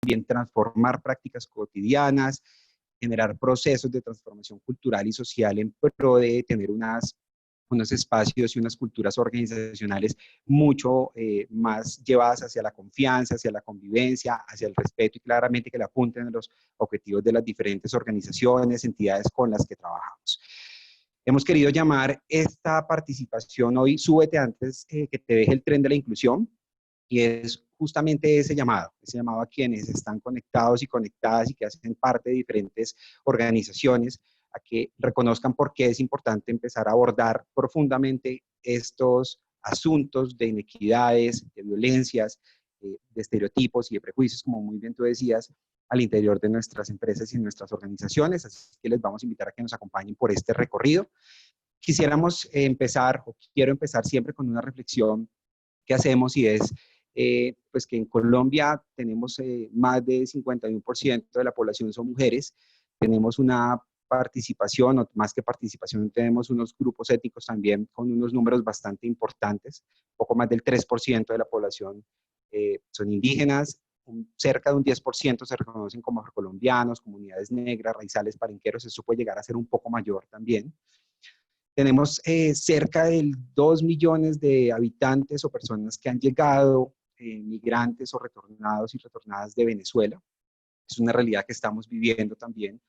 también transformar prácticas cotidianas, generar procesos de transformación cultural y social en pro de tener unos espacios y unas culturas organizacionales mucho más llevadas hacia la confianza, hacia la convivencia, hacia el respeto y claramente que le apunten a los objetivos de las diferentes organizaciones, entidades con las que trabajamos. Hemos querido llamar esta participación hoy Súbete antes que te deje el tren de la inclusión, y es justamente ese llamado a quienes están conectados y conectadas y que hacen parte de diferentes organizaciones, a que reconozcan por qué es importante empezar a abordar profundamente estos asuntos de inequidades, de violencias, de estereotipos y de prejuicios, como muy bien tú decías, al interior de nuestras empresas y nuestras organizaciones. Así que les vamos a invitar a que nos acompañen por este recorrido. Quisiéramos empezar, o quiero empezar siempre con una reflexión que hacemos, y es pues que en Colombia tenemos más de 51% de la población son mujeres, tenemos una participación, o más que participación, tenemos unos grupos étnicos también con unos números bastante importantes, poco más del 3% de la población son indígenas, cerca de un 10% se reconocen como afrocolombianos, comunidades negras, raizales, palenqueros, eso puede llegar a ser un poco mayor también. Tenemos cerca de 2 millones de habitantes o personas que han llegado, migrantes o retornados y retornadas de Venezuela. Es una realidad que estamos viviendo también,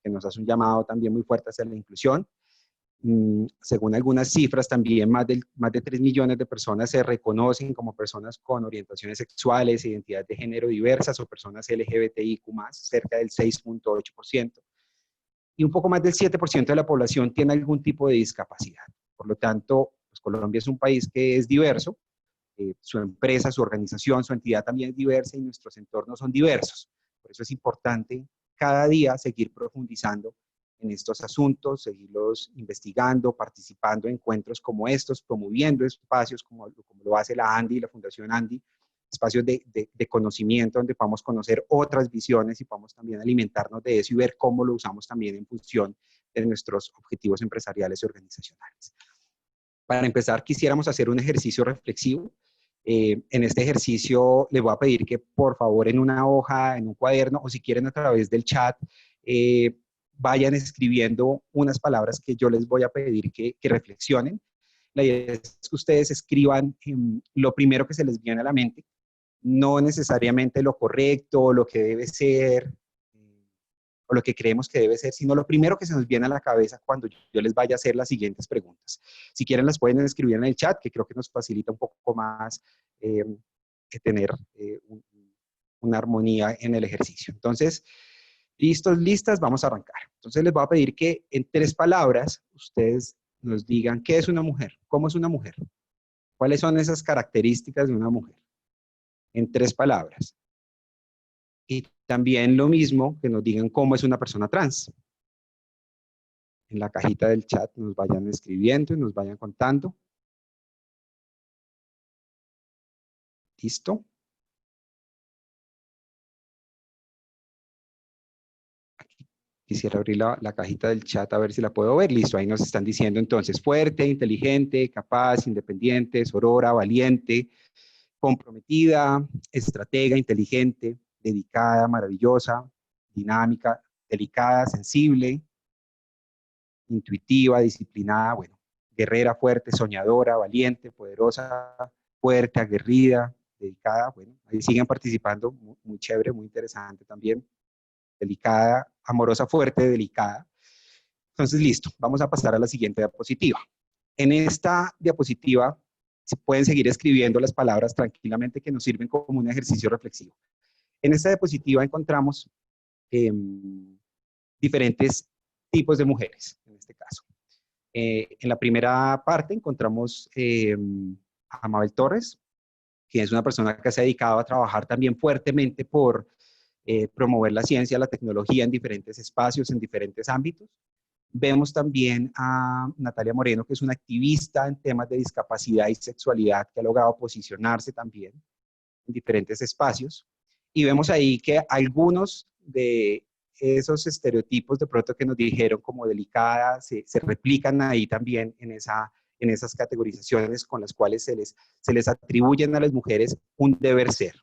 que nos hace un llamado también muy fuerte hacia la inclusión. Según algunas cifras, también más de 3 millones de personas se reconocen como personas con orientaciones sexuales, identidades de género diversas o personas LGBTIQ+, cerca del 6.8%. Y un poco más del 7% de la población tiene algún tipo de discapacidad. Por lo tanto, pues Colombia es un país que es diverso, su empresa, su organización, su entidad también es diversa y nuestros entornos son diversos. Por eso es importante cada día seguir profundizando en estos asuntos, seguirlos investigando, participando en encuentros como estos, promoviendo espacios como lo hace la ANDI, la Fundación ANDI, espacios de conocimiento donde podamos conocer otras visiones y podamos también alimentarnos de eso y ver cómo lo usamos también en función de nuestros objetivos empresariales y organizacionales. Para empezar, quisiéramos hacer un ejercicio reflexivo. En este ejercicio les voy a pedir que por favor en una hoja, en un cuaderno o si quieren a través del chat, vayan escribiendo unas palabras que yo les voy a pedir que reflexionen. La idea es que ustedes escriban lo primero que se les viene a la mente, no necesariamente lo correcto o lo que debe ser o lo que creemos que debe ser, sino lo primero que se nos viene a la cabeza cuando yo les vaya a hacer las siguientes preguntas. Si quieren las pueden escribir en el chat, que creo que nos facilita un poco más que tener una armonía en el ejercicio. Entonces, listos, listas, vamos a arrancar. Entonces les voy a pedir que en 3 palabras ustedes nos digan qué es una mujer, cómo es una mujer, cuáles son esas características de una mujer, en 3 palabras. Y también lo mismo, que nos digan cómo es una persona trans. En la cajita del chat nos vayan escribiendo y nos vayan contando. ¿Listo? Aquí quisiera abrir la cajita del chat a ver si la puedo ver. Listo, ahí nos están diciendo entonces fuerte, inteligente, capaz, independiente, sorora, valiente, comprometida, estratega, inteligente, dedicada, maravillosa, dinámica, delicada, sensible, intuitiva, disciplinada, bueno, guerrera, fuerte, soñadora, valiente, poderosa, fuerte, aguerrida, dedicada, bueno, ahí siguen participando, muy, muy chévere, muy interesante también, delicada, amorosa, fuerte, delicada. Entonces, listo, vamos a pasar a la siguiente diapositiva. En esta diapositiva se pueden seguir escribiendo las palabras tranquilamente que nos sirven como un ejercicio reflexivo. En esta diapositiva encontramos diferentes tipos de mujeres, en este caso. En la primera parte encontramos a Mabel Torres, que es una persona que se ha dedicado a trabajar también fuertemente por promover la ciencia, la tecnología en diferentes espacios, en diferentes ámbitos. Vemos también a Natalia Moreno, que es una activista en temas de discapacidad y sexualidad, que ha logrado posicionarse también en diferentes espacios. Y vemos ahí que algunos de esos estereotipos de pronto que nos dijeron como delicada, se replican ahí también en esas categorizaciones con las cuales se les atribuyen a las mujeres un deber ser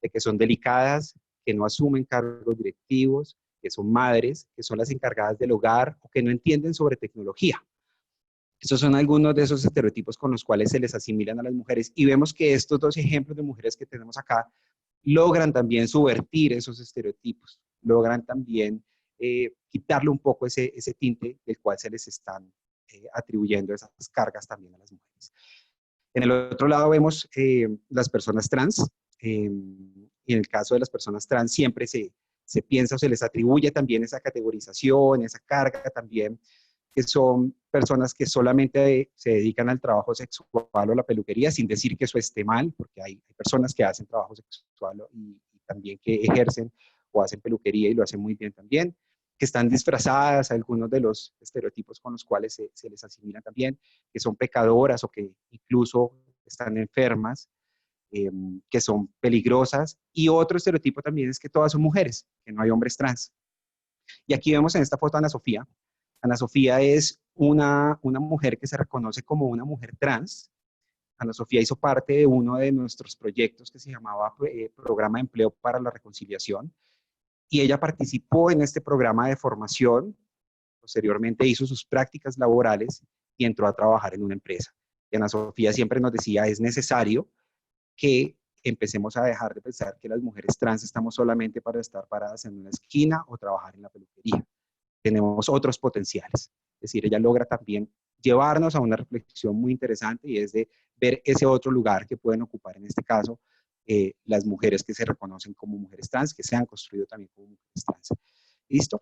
de que son delicadas, que no asumen cargos directivos, que son madres, que son las encargadas del hogar o que no entienden sobre tecnología. Estos son algunos de esos estereotipos con los cuales se les asimilan a las mujeres y vemos que estos dos ejemplos de mujeres que tenemos acá logran también subvertir esos estereotipos, logran también quitarle un poco ese tinte del cual se les están atribuyendo esas cargas también a las mujeres. En el otro lado vemos las personas trans, y en el caso de las personas trans siempre se piensa o se les atribuye también esa categorización, esa carga también, que son personas que solamente se dedican al trabajo sexual o la peluquería, sin decir que eso esté mal, porque hay personas que hacen trabajo sexual y también que ejercen o hacen peluquería y lo hacen muy bien también, que están disfrazadas, algunos de los estereotipos con los cuales se les asimilan también, que son pecadoras o que incluso están enfermas, que son peligrosas, y otro estereotipo también es que todas son mujeres, que no hay hombres trans. Y aquí vemos en esta foto a Ana Sofía. Ana Sofía es una mujer que se reconoce como una mujer trans. Ana Sofía hizo parte de uno de nuestros proyectos que se llamaba Programa de Empleo para la Reconciliación, y ella participó en este programa de formación, posteriormente hizo sus prácticas laborales y entró a trabajar en una empresa. Y Ana Sofía siempre nos decía, es necesario que empecemos a dejar de pensar que las mujeres trans estamos solamente para estar paradas en una esquina o trabajar en la peluquería. Tenemos otros potenciales. Es decir, ella logra también llevarnos a una reflexión muy interesante y es de ver ese otro lugar que pueden ocupar en este caso las mujeres que se reconocen como mujeres trans, que se han construido también como mujeres trans. ¿Listo?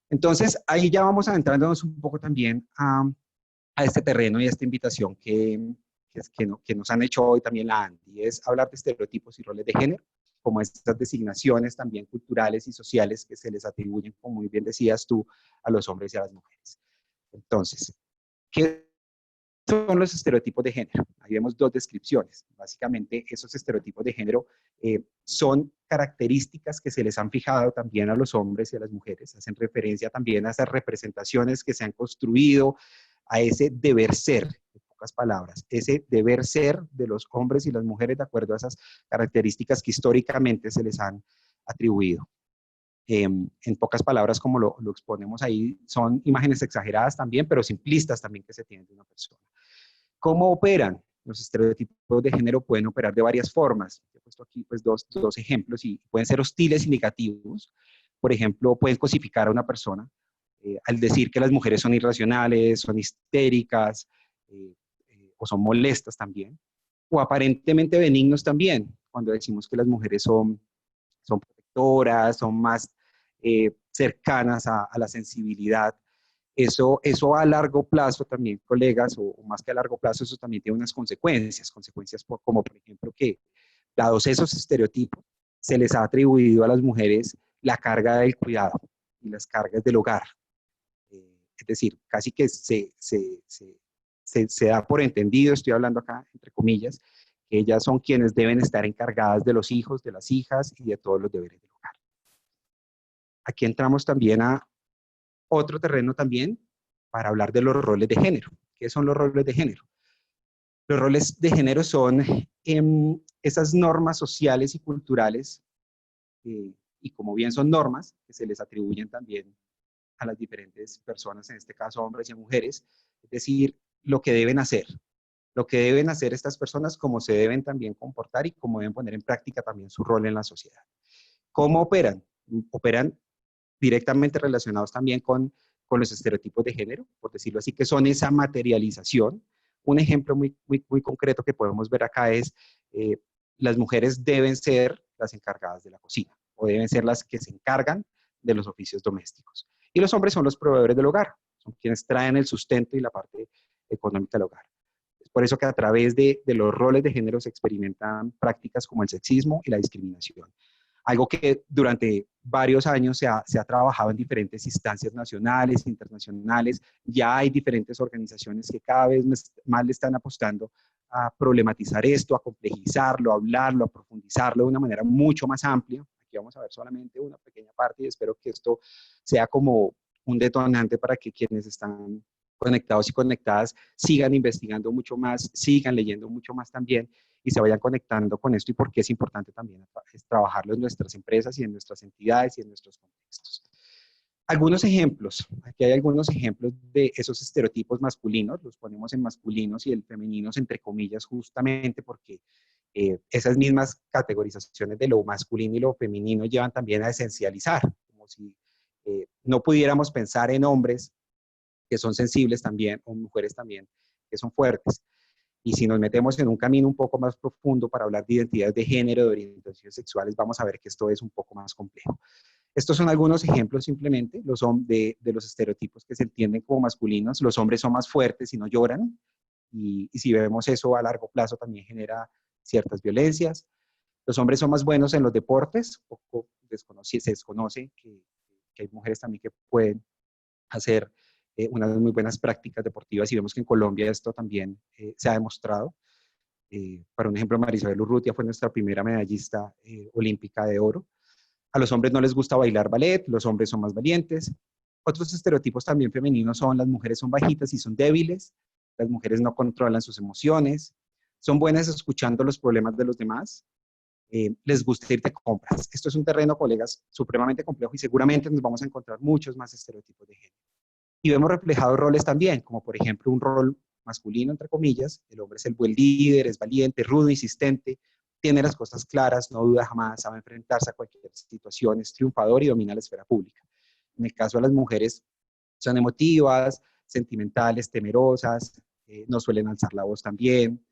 Entonces, ahí ya vamos adentrándonos un poco también a este terreno y a esta invitación que nos han hecho hoy también la Andy, es hablar de estereotipos y roles de género, como estas designaciones también culturales y sociales que se les atribuyen, como muy bien decías tú, a los hombres y a las mujeres. Entonces, ¿qué son los estereotipos de género? Ahí vemos dos descripciones. Básicamente, esos estereotipos de género son características que se les han fijado también a los hombres y a las mujeres, hacen referencia también a esas representaciones que se han construido, a ese deber ser, en pocas palabras, ese deber ser de los hombres y las mujeres de acuerdo a esas características que históricamente se les han atribuido. En pocas palabras, como lo exponemos ahí, son imágenes exageradas también, pero simplistas también que se tienen de una persona. ¿Cómo operan? Los estereotipos de género pueden operar de varias formas. He puesto aquí pues, dos ejemplos y pueden ser hostiles y negativos. Por ejemplo, pueden cosificar a una persona al decir que las mujeres son irracionales, son histéricas o son molestas también. O aparentemente benignos también, cuando decimos que las mujeres son protectoras, son más cercanas a la sensibilidad. Eso a largo plazo también, colegas, o más que a largo plazo, eso también tiene unas consecuencias como por ejemplo que, dados esos estereotipos, se les ha atribuido a las mujeres la carga del cuidado y las cargas del hogar. Es decir, casi que se da por entendido, estoy hablando acá entre comillas, que ellas son quienes deben estar encargadas de los hijos, de las hijas y de todos los deberes del hogar. Aquí entramos también a otro terreno también para hablar de los roles de género. ¿Qué son los roles de género? Los roles de género son esas normas sociales y culturales, y como bien son normas, que se les atribuyen también a las diferentes personas, en este caso hombres y mujeres, es decir, lo que deben hacer estas personas, cómo se deben también comportar y cómo deben poner en práctica también su rol en la sociedad. ¿Cómo operan? Operan directamente relacionados también con los estereotipos de género, por decirlo así, que son esa materialización. Un ejemplo muy concreto que podemos ver acá es las mujeres deben ser las encargadas de la cocina o deben ser las que se encargan de los oficios domésticos. Y los hombres son los proveedores del hogar, son quienes traen el sustento y la parte económica del hogar. Es por eso que a través de los roles de género se experimentan prácticas como el sexismo y la discriminación. Algo que durante varios años se ha trabajado en diferentes instancias nacionales, internacionales. Ya hay diferentes organizaciones que cada vez más le están apostando a problematizar esto, a complejizarlo, a hablarlo, a profundizarlo de una manera mucho más amplia. Aquí vamos a ver solamente una pequeña parte y espero que esto sea como un detonante para que quienes están conectados y conectadas sigan investigando mucho más, sigan leyendo mucho más también y se vayan conectando con esto y por qué es importante también es trabajarlo en nuestras empresas y en nuestras entidades y en nuestros contextos. Algunos ejemplos, aquí hay algunos ejemplos de esos estereotipos masculinos, los ponemos en masculinos y el femeninos entre comillas justamente porque esas mismas categorizaciones de lo masculino y lo femenino llevan también a esencializar, como si no pudiéramos pensar en hombres que son sensibles también, o mujeres también que son fuertes. Y si nos metemos en un camino un poco más profundo para hablar de identidades de género, de orientaciones sexuales, vamos a ver que esto es un poco más complejo. Estos son algunos ejemplos simplemente de los estereotipos que se entienden como masculinos. Los hombres son más fuertes y no lloran. Y si vemos eso a largo plazo también genera ciertas violencias. Los hombres son más buenos en los deportes. Poco se desconoce que hay mujeres también que pueden hacer unas muy buenas prácticas deportivas y vemos que en Colombia esto también se ha demostrado. Para un ejemplo, Marisabel Urrutia fue nuestra primera medallista olímpica de oro. A los hombres no les gusta bailar ballet, los hombres son más valientes. Otros estereotipos también femeninos son las mujeres son bajitas y son débiles, las mujeres no controlan sus emociones, son buenas escuchando los problemas de los demás, les gusta ir de compras. Esto es un terreno, colegas, supremamente complejo y seguramente nos vamos a encontrar muchos más estereotipos de género. Y vemos reflejados roles también, como por ejemplo un rol masculino, entre comillas, el hombre es el buen líder, es valiente, rudo, insistente, tiene las cosas claras, no duda jamás, sabe enfrentarse a cualquier situación, es triunfador y domina la esfera pública. En el caso de las mujeres, son emotivas, sentimentales, temerosas, no suelen alzar la voz también,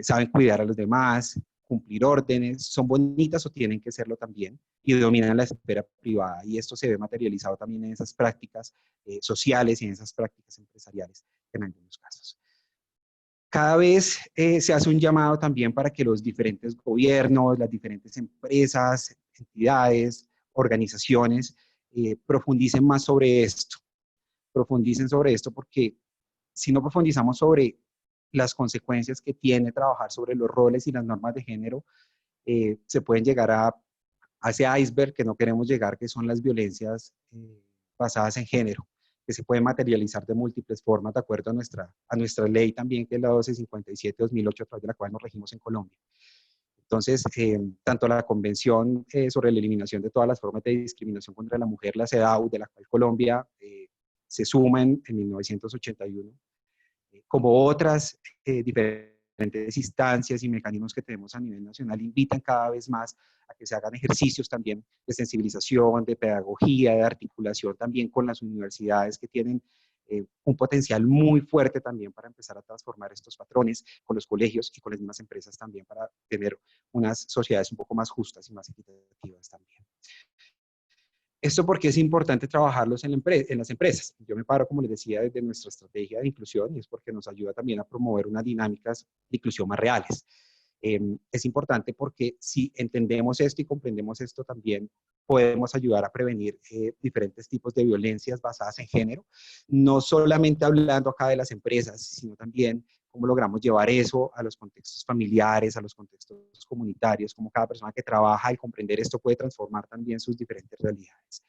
saben cuidar a los demás, cumplir órdenes, son bonitas o tienen que serlo también y dominan la esfera privada. Y esto se ve materializado también en esas prácticas sociales y en esas prácticas empresariales en algunos casos. Cada vez se hace un llamado también para que los diferentes gobiernos, las diferentes empresas, entidades, organizaciones profundicen más sobre esto. Profundicen sobre esto porque si no profundizamos sobre las consecuencias que tiene trabajar sobre los roles y las normas de género, se pueden llegar a ese iceberg que no queremos llegar, que son las violencias basadas en género, que se pueden materializar de múltiples formas de acuerdo a nuestra ley también, que es la 1257-2008, a través de la cual nos regimos en Colombia. Entonces, tanto la Convención sobre la eliminación de todas las formas de discriminación contra la mujer, la CEDAW, de la cual Colombia se suma en 1981, como otras diferentes instancias y mecanismos que tenemos a nivel nacional, invitan cada vez más a que se hagan ejercicios también de sensibilización, de pedagogía, de articulación también con las universidades que tienen un potencial muy fuerte también para empezar a transformar estos patrones, con los colegios y con las mismas empresas también para tener unas sociedades un poco más justas y más equitativas también. Esto porque es importante trabajarlos en las empresas. Yo me paro, como les decía, desde nuestra estrategia de inclusión y es porque nos ayuda también a promover unas dinámicas de inclusión más reales. Es importante porque si entendemos esto y comprendemos esto también, podemos ayudar a prevenir diferentes tipos de violencias basadas en género, no solamente hablando acá de las empresas, sino también cómo logramos llevar eso a los contextos familiares, a los contextos comunitarios, cómo cada persona que trabaja al comprender esto puede transformar también sus diferentes realidades.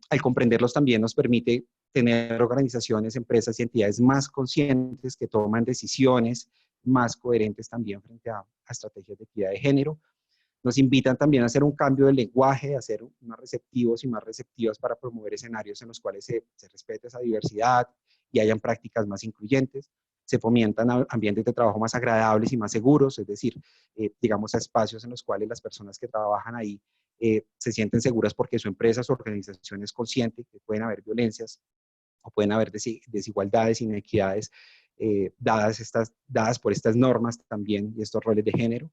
Al comprenderlos también nos permite tener organizaciones, empresas y entidades más conscientes que toman decisiones más coherentes también frente a estrategias de equidad de género. Nos invitan también a hacer un cambio de lenguaje, a ser más receptivos y más receptivas para promover escenarios en los cuales se respete esa diversidad y hayan prácticas más incluyentes. Se fomentan ambientes de trabajo más agradables y más seguros, es decir, digamos, a espacios en los cuales las personas que trabajan ahí se sienten seguras porque su empresa, su organización es consciente que pueden haber violencias o pueden haber desigualdades, inequidades dadas por estas normas también y estos roles de género.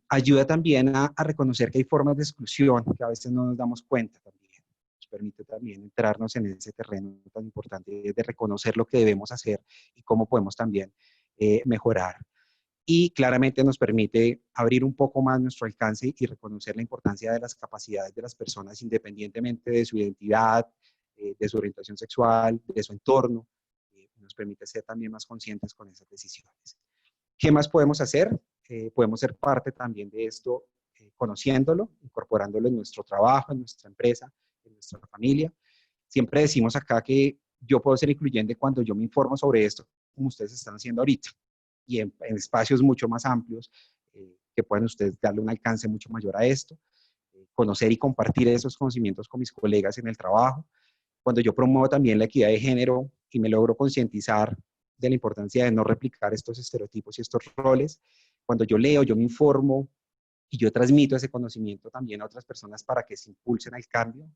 Ayuda también a reconocer que hay formas de exclusión que a veces no nos damos cuenta también. Nos permite también entrarnos en ese terreno tan importante de reconocer lo que debemos hacer y cómo podemos también mejorar. Y claramente nos permite abrir un poco más nuestro alcance y reconocer la importancia de las capacidades de las personas independientemente de su identidad, de su orientación sexual, de su entorno. Nos permite ser también más conscientes con esas decisiones. ¿Qué más podemos hacer? Podemos ser parte también de esto, conociéndolo, incorporándolo en nuestro trabajo, en nuestra empresa, en nuestra familia. Siempre decimos acá que yo puedo ser incluyente cuando yo me informo sobre esto, como ustedes están haciendo ahorita. y en espacios mucho más amplios que puedan ustedes darle un alcance mucho mayor a esto, conocer y compartir esos conocimientos con mis colegas en el trabajo. Cuando yo promuevo también la equidad de género y me logro concientizar de la importancia de no replicar estos estereotipos y estos roles, cuando yo leo, yo me informo y yo transmito ese conocimiento también a otras personas para que se impulsen al cambio.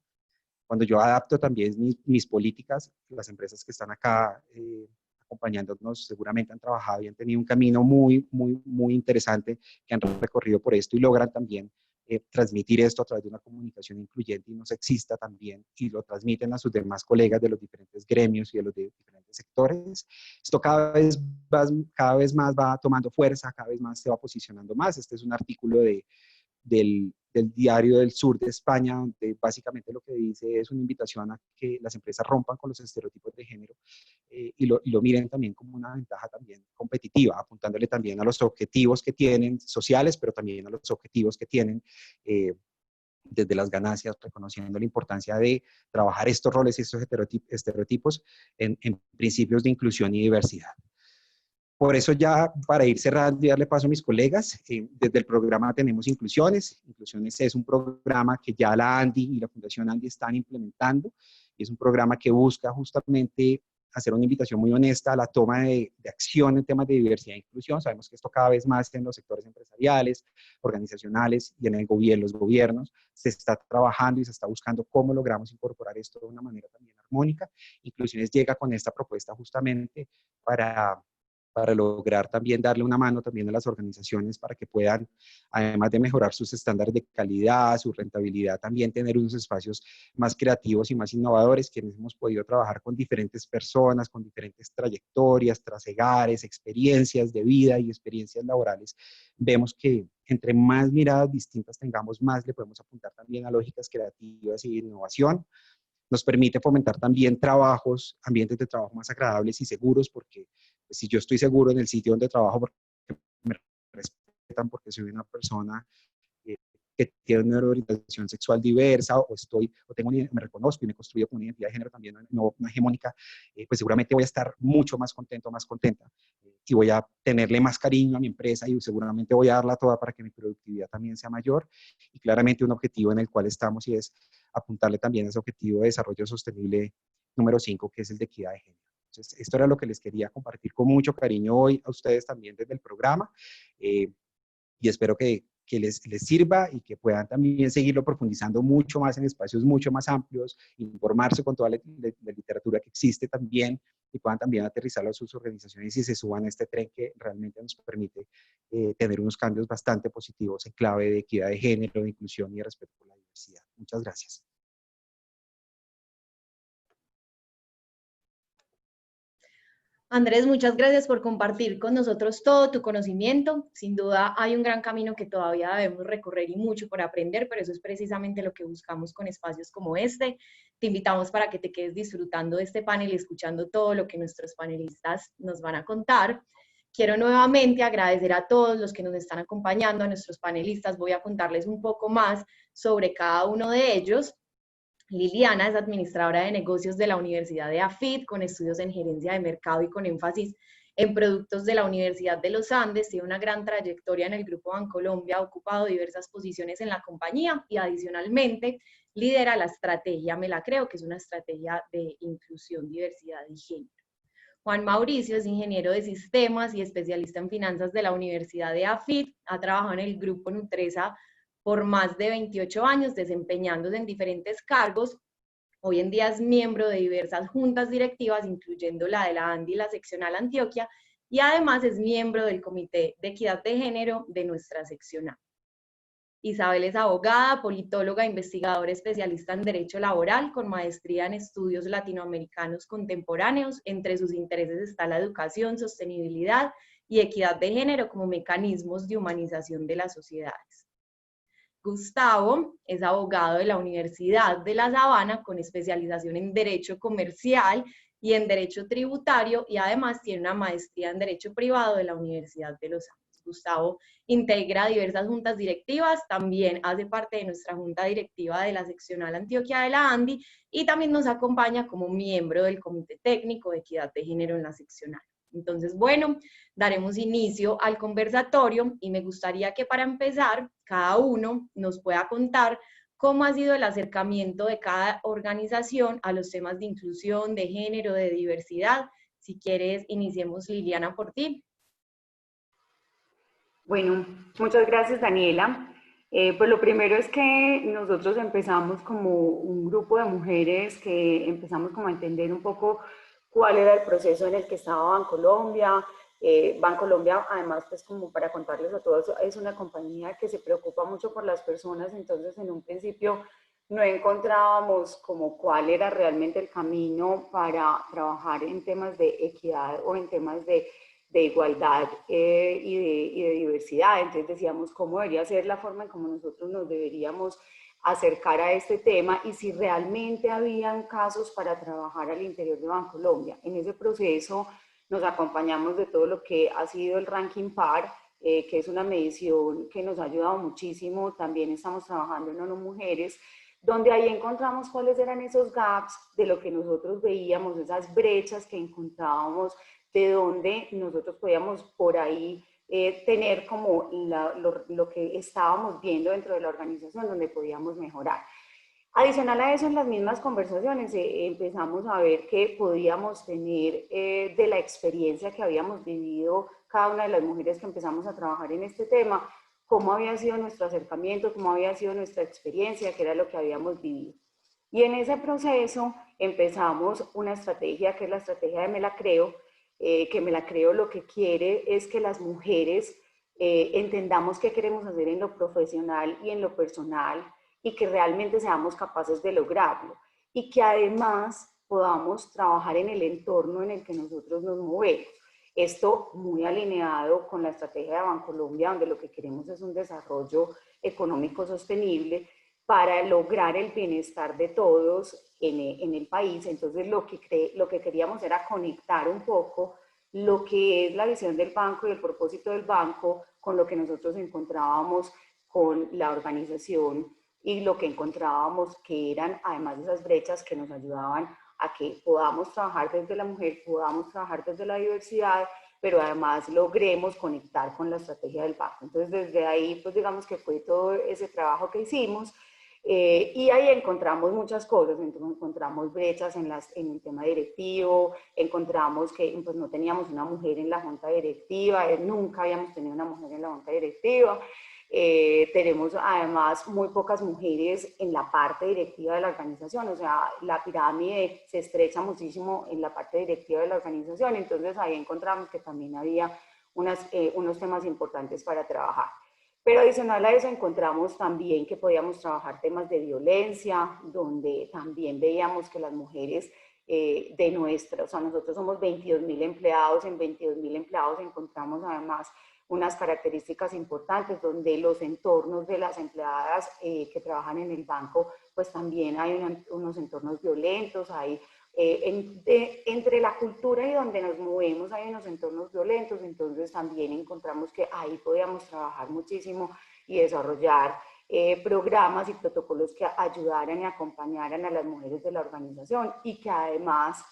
Cuando yo adapto también mis políticas, las empresas que están acá acompañándonos seguramente han trabajado y han tenido un camino muy interesante que han recorrido por esto y logran también transmitir esto a través de una comunicación incluyente y no sexista también, y lo transmiten a sus demás colegas de los diferentes gremios y de los diferentes sectores. Esto cada vez más va tomando fuerza, cada vez más se va posicionando más. Este es un artículo del Diario del Sur de España, donde básicamente lo que dice es una invitación a que las empresas rompan con los estereotipos de género y lo miren también como una ventaja también competitiva, apuntándole también a los objetivos que tienen sociales, pero también a los objetivos que tienen desde las ganancias, reconociendo la importancia de trabajar estos roles y estos estereotipos en principios de inclusión y diversidad. Por eso ya para ir cerrando y darle paso a mis colegas, desde el programa tenemos Inclusiones. Inclusiones es un programa que ya la ANDI y la Fundación ANDI están implementando. Y es un programa que busca justamente hacer una invitación muy honesta a la toma de acción en temas de diversidad e inclusión. Sabemos que esto cada vez más en los sectores empresariales, organizacionales y en los gobiernos se está trabajando y se está buscando cómo logramos incorporar esto de una manera también armónica. Inclusiones llega con esta propuesta justamente para lograr también darle una mano también a las organizaciones para que puedan, además de mejorar sus estándares de calidad, su rentabilidad, también tener unos espacios más creativos y más innovadores, quienes hemos podido trabajar con diferentes personas, con diferentes trayectorias, trasegares, experiencias de vida y experiencias laborales. Vemos que entre más miradas distintas tengamos, más le podemos apuntar también a lógicas creativas y de innovación. Nos permite fomentar también trabajos, ambientes de trabajo más agradables y seguros, porque pues, si yo estoy seguro en el sitio donde trabajo, porque me respetan, porque soy una persona que tiene una orientación sexual diversa, o tengo me reconozco y me construyo con una identidad de género también no hegemónica, pues seguramente voy a estar mucho más contento, más contenta, y voy a tenerle más cariño a mi empresa y seguramente voy a darla toda para que mi productividad también sea mayor. Y claramente un objetivo en el cual estamos y es apuntarle también a ese objetivo de desarrollo sostenible número 5, que es el de equidad de género. Entonces, esto era lo que les quería compartir con mucho cariño hoy a ustedes también desde el programa, y espero que les sirva y que puedan también seguirlo profundizando mucho más en espacios mucho más amplios, informarse con toda la literatura que existe también, y puedan también aterrizarlo a sus organizaciones y se suban a este tren que realmente nos permite tener unos cambios bastante positivos en clave de equidad de género, de inclusión y de respeto por la diversidad. Muchas gracias. Andrés, muchas gracias por compartir con nosotros todo tu conocimiento. Sin duda hay un gran camino que todavía debemos recorrer y mucho por aprender, pero eso es precisamente lo que buscamos con espacios como este. Te invitamos para que te quedes disfrutando de este panel y escuchando todo lo que nuestros panelistas nos van a contar. Quiero nuevamente agradecer a todos los que nos están acompañando, a nuestros panelistas. Voy a contarles un poco más sobre cada uno de ellos. Liliana es administradora de negocios de la Universidad de AFIT, con estudios en gerencia de mercado y con énfasis en productos de la Universidad de los Andes. Tiene una gran trayectoria en el Grupo Bancolombia, ha ocupado diversas posiciones en la compañía y adicionalmente lidera la estrategia Me la Creo, que es una estrategia de inclusión, diversidad y género. Juan Mauricio es ingeniero de sistemas y especialista en finanzas de la Universidad de AFIT. Ha trabajado en el Grupo Nutresa por más de 28 años, desempeñándose en diferentes cargos. Hoy en día es miembro de diversas juntas directivas, incluyendo la de la ANDI y la seccional Antioquia, y además es miembro del Comité de Equidad de Género de nuestra seccional. Isabel es abogada, politóloga, investigadora especialista en Derecho Laboral, con maestría en Estudios Latinoamericanos Contemporáneos. Entre sus intereses está la educación, sostenibilidad y equidad de género como mecanismos de humanización de las sociedades. Gustavo es abogado de la Universidad de La Sabana, con especialización en Derecho Comercial y en Derecho Tributario, y además tiene una maestría en Derecho Privado de la Universidad de Los Andes. Gustavo integra diversas juntas directivas, también hace parte de nuestra junta directiva de la seccional Antioquia de la ANDI y también nos acompaña como miembro del Comité Técnico de Equidad de Género en la seccional. Entonces, bueno, daremos inicio al conversatorio y me gustaría que para empezar, cada uno nos pueda contar cómo ha sido el acercamiento de cada organización a los temas de inclusión, de género, de diversidad. Si quieres, iniciemos, Liliana, por ti. Bueno, muchas gracias, Daniela. Pues lo primero es que nosotros empezamos como un grupo de mujeres que empezamos como a entender un poco cuál era el proceso en el que estaba Bancolombia. Bancolombia, además, pues como para contarles a todos, es una compañía que se preocupa mucho por las personas, entonces en un principio no encontrábamos como cuál era realmente el camino para trabajar en temas de equidad o en temas de igualdad y de diversidad. Entonces decíamos cómo debería ser la forma en cómo nosotros nos deberíamos acercar a este tema y si realmente habían casos para trabajar al interior de Bancolombia. En ese proceso nos acompañamos de todo lo que ha sido el ranking PAR, que es una medición que nos ha ayudado muchísimo. También estamos trabajando en ONU Mujeres, donde ahí encontramos cuáles eran esos gaps de lo que nosotros veíamos, esas brechas que encontrábamos, de donde nosotros podíamos por ahí tener como lo que estábamos viendo dentro de la organización, donde podíamos mejorar. Adicional a eso, en las mismas conversaciones empezamos a ver que podíamos tener de la experiencia que habíamos vivido cada una de las mujeres que empezamos a trabajar en este tema, cómo había sido nuestro acercamiento, cómo había sido nuestra experiencia, qué era lo que habíamos vivido. Y en ese proceso empezamos una estrategia que es la estrategia de Me la Creo, que Me la Creo lo que quiere es que las mujeres entendamos qué queremos hacer en lo profesional y en lo personal y que realmente seamos capaces de lograrlo y que además podamos trabajar en el entorno en el que nosotros nos movemos. Esto muy alineado con la estrategia de Bancolombia, donde lo que queremos es un desarrollo económico sostenible para lograr el bienestar de todos en el país. Entonces lo que queríamos era conectar un poco lo que es la visión del banco y el propósito del banco con lo que nosotros encontrábamos con la organización y lo que encontrábamos que eran además de esas brechas que nos ayudaban a que podamos trabajar desde la mujer, podamos trabajar desde la diversidad, pero además logremos conectar con la estrategia del banco. Entonces desde ahí pues digamos que fue todo ese trabajo que hicimos. Y ahí encontramos muchas cosas, encontramos brechas en el tema directivo, encontramos que pues, no teníamos una mujer en la junta directiva, nunca habíamos tenido una mujer en la junta directiva, tenemos además muy pocas mujeres en la parte directiva de la organización, o sea, la pirámide se estrecha muchísimo en la parte directiva de la organización, entonces ahí encontramos que también había unos temas importantes para trabajar. Pero adicional a eso encontramos también que podíamos trabajar temas de violencia, donde también veíamos que las mujeres o sea, nosotros somos 22.000 empleados, en 22.000 empleados encontramos además unas características importantes donde los entornos de las empleadas que trabajan en el banco, pues también hay unos entornos violentos, hay entre la cultura y donde nos movemos hay unos entornos violentos, entonces también encontramos que ahí podíamos trabajar muchísimo y desarrollar programas y protocolos que ayudaran y acompañaran a las mujeres de la organización y que además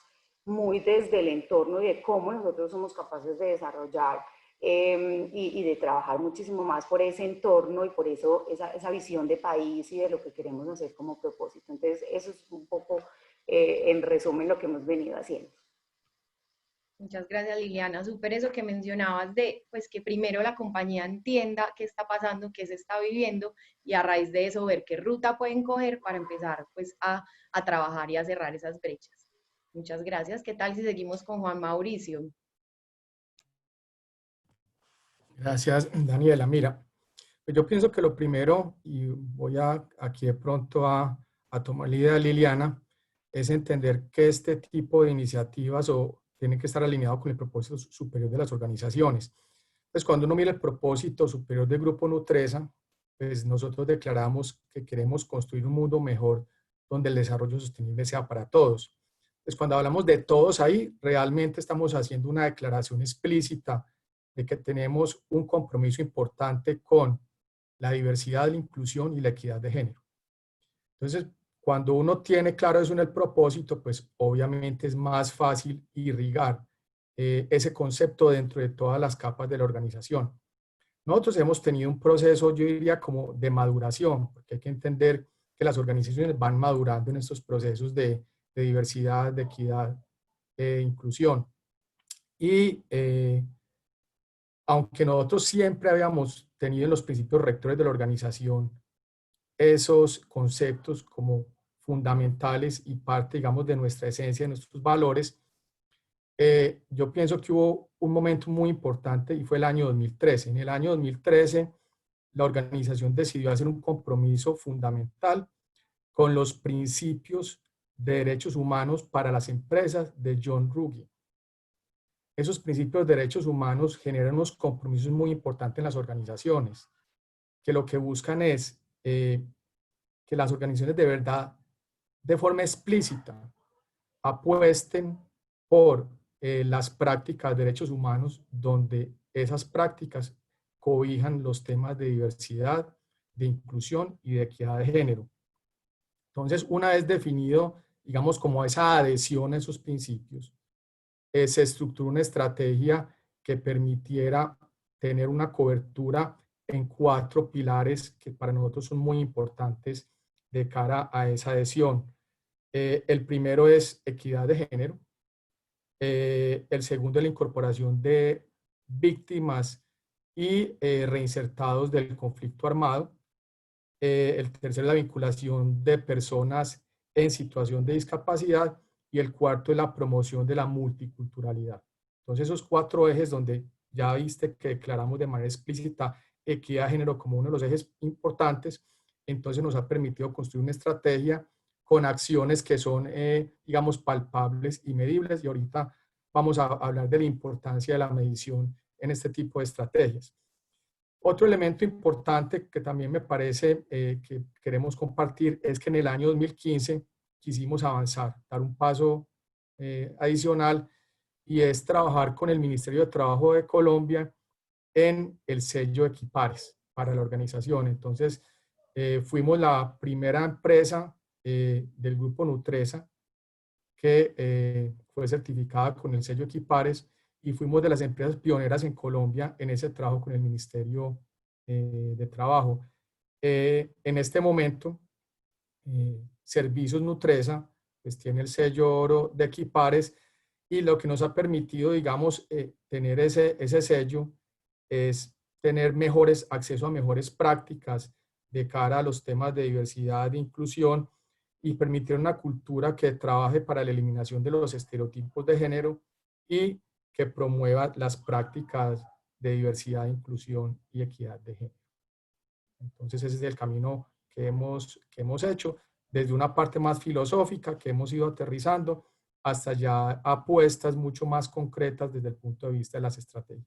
muy desde el entorno y de cómo nosotros somos capaces de desarrollar y de trabajar muchísimo más por ese entorno y por eso esa visión de país y de lo que queremos hacer como propósito. Entonces eso es un poco en resumen lo que hemos venido haciendo. Muchas gracias, Liliana. Súper eso que mencionabas de, pues, que primero la compañía entienda qué está pasando, qué se está viviendo, y a raíz de eso ver qué ruta pueden coger para empezar, pues, a trabajar y a cerrar esas brechas. Muchas gracias. ¿Qué tal si seguimos con Juan Mauricio? Gracias, Daniela. Mira, pues yo pienso que lo primero, y voy aquí de pronto a tomar la idea de Liliana, es entender que este tipo de iniciativas tienen que estar alineados con el propósito superior de las organizaciones. Pues cuando uno mira el propósito superior del Grupo Nutresa, pues nosotros declaramos que queremos construir un mundo mejor donde el desarrollo sostenible sea para todos. Pues cuando hablamos de todos ahí, realmente estamos haciendo una declaración explícita de que tenemos un compromiso importante con la diversidad, la inclusión y la equidad de género. Entonces, cuando uno tiene claro eso en el propósito, pues obviamente es más fácil irrigar ese concepto dentro de todas las capas de la organización. Nosotros hemos tenido un proceso, yo diría, como de maduración, porque hay que entender que las organizaciones van madurando en estos procesos de diversidad, de equidad e inclusión. Y aunque nosotros siempre habíamos tenido en los principios rectores de la organización esos conceptos como fundamentales y parte, digamos, de nuestra esencia, de nuestros valores, yo pienso que hubo un momento muy importante y fue el año 2013. En el año 2013, la organización decidió hacer un compromiso fundamental con los principios de derechos humanos para las empresas de John Ruggie. Esos principios de derechos humanos generan unos compromisos muy importantes en las organizaciones, que lo que buscan es que las organizaciones de verdad, de forma explícita, apuesten por las prácticas de derechos humanos, donde esas prácticas cobijan los temas de diversidad, de inclusión y de equidad de género. Entonces, una vez definido, digamos, como esa adhesión a esos principios, se estructuró una estrategia que permitiera tener una cobertura en 4 pilares que para nosotros son muy importantes de cara a esa adhesión. El primero es equidad de género. El segundo es la incorporación de víctimas y reinsertados del conflicto armado. El tercero es la vinculación de personas en situación de discapacidad. Y el cuarto es la promoción de la multiculturalidad. Entonces, esos 4 ejes donde ya viste que declaramos de manera explícita equidad de género como uno de los ejes importantes, entonces nos ha permitido construir una estrategia con acciones que son, digamos, palpables y medibles, y ahorita vamos a hablar de la importancia de la medición en este tipo de estrategias. Otro elemento importante que también me parece que queremos compartir es que en el año 2015 quisimos avanzar, dar un paso adicional, y es trabajar con el Ministerio de Trabajo de Colombia en el sello Equipares para la organización. Entonces, fuimos la primera empresa del grupo Nutresa que fue certificada con el sello Equipares, y fuimos de las empresas pioneras en Colombia en ese trabajo con el Ministerio de Trabajo. En este momento, Servicios Nutresa pues tiene el sello oro de Equipares, y lo que nos ha permitido, digamos, tener ese sello es tener acceso a mejores prácticas de cara a los temas de diversidad e inclusión, y permitir una cultura que trabaje para la eliminación de los estereotipos de género y que promueva las prácticas de diversidad, inclusión y equidad de género. Entonces ese es el camino que hemos hecho, desde una parte más filosófica que hemos ido aterrizando hasta ya apuestas mucho más concretas desde el punto de vista de las estrategias.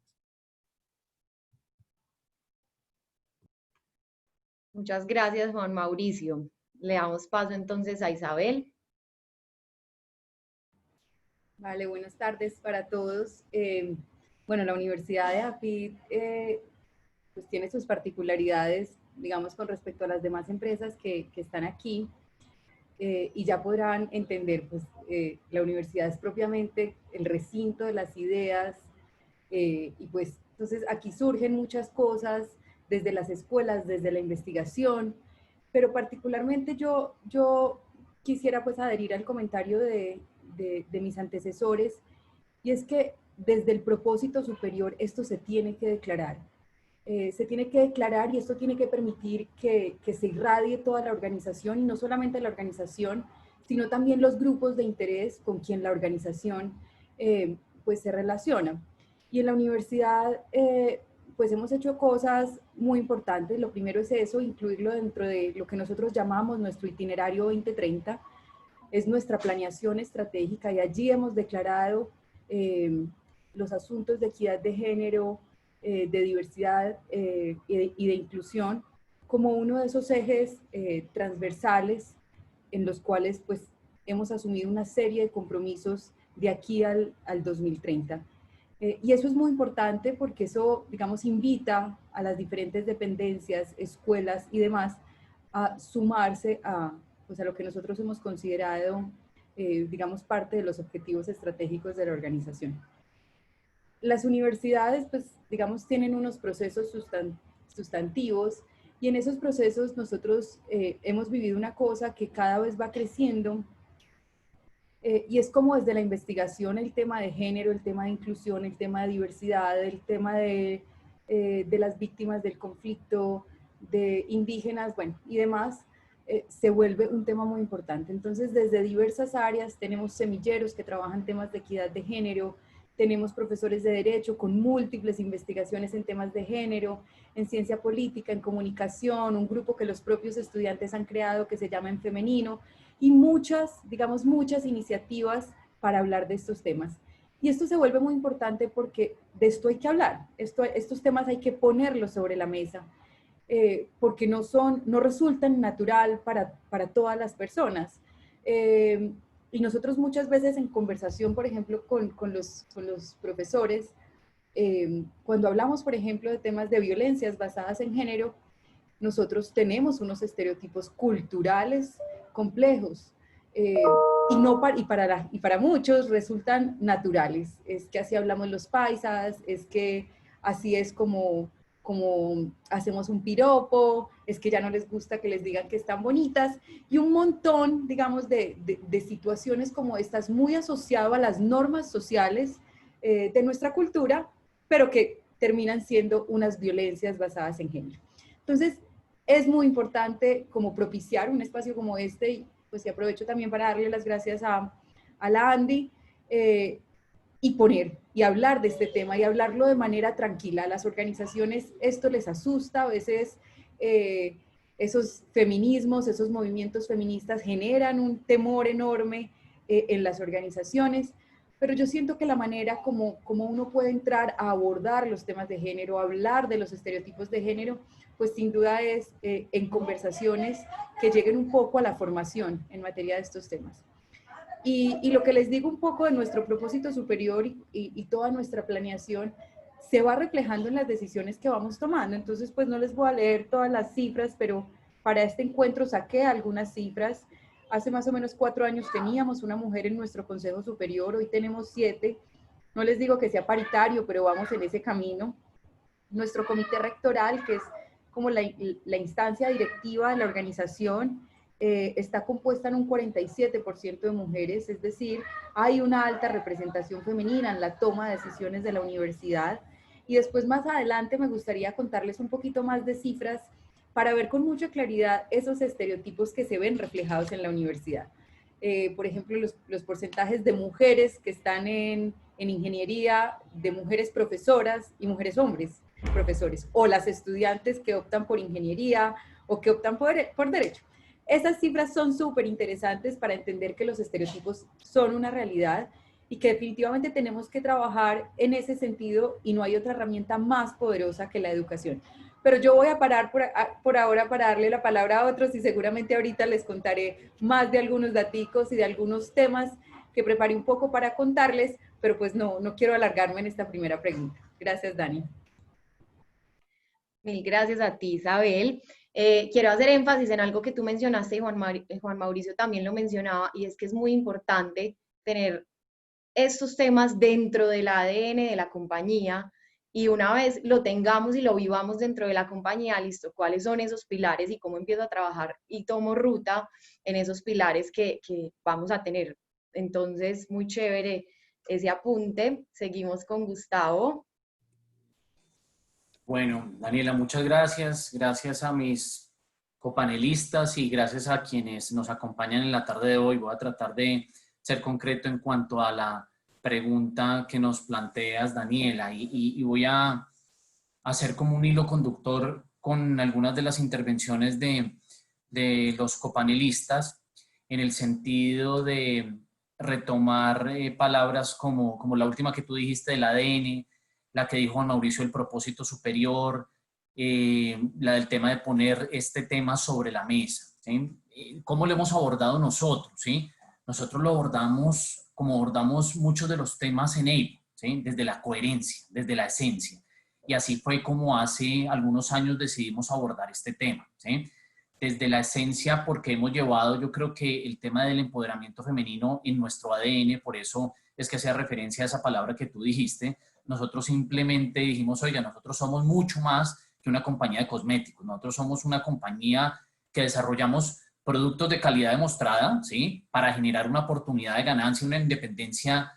Muchas gracias, Juan Mauricio. Le damos paso entonces a Isabel. Vale, buenas tardes para todos. Bueno, la Universidad de AFIT pues tiene sus particularidades, digamos, con respecto a las demás empresas que están aquí, y ya podrán entender, pues la universidad es propiamente el recinto de las ideas, y pues entonces aquí surgen muchas cosas desde las escuelas, desde la investigación, pero particularmente yo quisiera pues adherir al comentario de mis antecesores, y es que desde el propósito superior esto se tiene que declarar. Se tiene que declarar, y esto tiene que permitir que se irradie toda la organización, y no solamente la organización, sino también los grupos de interés con quien la organización pues se relaciona. Y en la universidad pues hemos hecho cosas muy importantes. Lo primero es eso, incluirlo dentro de lo que nosotros llamamos nuestro itinerario 2030, es nuestra planeación estratégica, y allí hemos declarado los asuntos de equidad de género, de diversidad y de inclusión como uno de esos ejes transversales en los cuales pues hemos asumido una serie de compromisos de aquí al 2030. Y eso es muy importante porque eso, digamos, invita a las diferentes dependencias, escuelas y demás a sumarse pues a lo que nosotros hemos considerado, digamos, parte de los objetivos estratégicos de la organización. las universidades, pues, digamos, tienen unos procesos sustantivos, y en esos procesos nosotros hemos vivido una cosa que cada vez va creciendo, y es como desde la investigación el tema de género, el tema de inclusión, el tema de diversidad, el tema de las víctimas del conflicto, de indígenas, bueno, y demás, se vuelve un tema muy importante. Entonces, desde diversas áreas tenemos semilleros que trabajan temas de equidad de género, tenemos profesores de derecho con múltiples investigaciones en temas de género, en ciencia política, en comunicación, un grupo que los propios estudiantes han creado que se llama En Femenino, y muchas, digamos, muchas iniciativas para hablar de estos temas. Y esto se vuelve muy importante porque de esto hay que hablar, estos temas hay que ponerlos sobre la mesa, porque no resultan natural para todas las personas. Y nosotros muchas veces en conversación, por ejemplo, con los profesores, cuando hablamos, por ejemplo, de temas de violencias basadas en género, nosotros tenemos unos estereotipos culturales complejos, y para muchos resultan naturales. Es que así hablamos los paisas, es que así es como hacemos un piropo, es que ya no les gusta que les digan que están bonitas, y un montón, digamos, de situaciones como estas, muy asociado a las normas sociales de nuestra cultura, pero que terminan siendo unas violencias basadas en género. Entonces, es muy importante como propiciar un espacio como este, y pues y aprovecho también para darle las gracias a la Andy, y poner y hablar de este tema y hablarlo de manera tranquila. A las organizaciones esto les asusta, a veces esos feminismos, esos movimientos feministas generan un temor enorme en las organizaciones, pero yo siento que la manera como uno puede entrar a abordar los temas de género, hablar de los estereotipos de género, pues sin duda es en conversaciones que lleguen un poco a la formación en materia de estos temas. Y lo que les digo un poco de nuestro propósito superior y toda nuestra planeación se va reflejando en las decisiones que vamos tomando. Entonces, pues no les voy a leer todas las cifras, pero para este encuentro saqué algunas cifras. Hace más o menos 4 años teníamos una mujer en nuestro Consejo Superior, hoy tenemos 7. No les digo que sea paritario, pero vamos en ese camino. Nuestro comité rectoral, que es como la instancia directiva de la organización, está compuesta en un 47% de mujeres, es decir, hay una alta representación femenina en la toma de decisiones de la universidad. Y después, más adelante, me gustaría contarles un poquito más de cifras para ver con mucha claridad esos estereotipos que se ven reflejados en la universidad. Por ejemplo, los porcentajes de mujeres que están en ingeniería, de mujeres profesoras y mujeres hombres profesores, o las estudiantes que optan por ingeniería o que optan por derecho. Esas cifras son súper interesantes para entender que los estereotipos son una realidad y que definitivamente tenemos que trabajar en ese sentido, y no hay otra herramienta más poderosa que la educación. Pero yo voy a parar por ahora para darle la palabra a otros, y seguramente ahorita les contaré más de algunos daticos y de algunos temas que preparé un poco para contarles, pero pues no quiero alargarme en esta primera pregunta. Gracias, Dani. Mil gracias a ti, Isabel. Quiero hacer énfasis en algo que tú mencionaste y Juan Mauricio también lo mencionaba, y es que es muy importante tener estos temas dentro del ADN de la compañía, y una vez lo tengamos y lo vivamos dentro de la compañía, listo, cuáles son esos pilares y cómo empiezo a trabajar y tomo ruta en esos pilares que vamos a tener. Entonces, muy chévere ese apunte. Seguimos con Gustavo. Bueno, Daniela, muchas gracias. Gracias a mis copanelistas y gracias a quienes nos acompañan en la tarde de hoy. Voy a tratar de ser concreto en cuanto a la pregunta que nos planteas, Daniela, y voy a hacer como un hilo conductor con algunas de las intervenciones de los copanelistas, en el sentido de retomar palabras como la última que tú dijiste del ADN, la que dijo Juan Mauricio, el propósito superior, la del tema de poner este tema sobre la mesa, ¿sí? ¿Cómo lo hemos abordado nosotros? ¿Sí? Nosotros lo abordamos como abordamos muchos de los temas en EIPO, ¿sí? Desde la coherencia, desde la esencia. Y así fue como hace algunos años decidimos abordar este tema, ¿sí? Desde la esencia, porque hemos llevado, yo creo que el tema del empoderamiento femenino en nuestro ADN, por eso es que hacía referencia a esa palabra que tú dijiste. nosotros simplemente dijimos, oiga, nosotros somos mucho más que una compañía de cosméticos. Nosotros somos una compañía que desarrollamos productos de calidad demostrada, ¿sí? Para generar una oportunidad de ganancia, una independencia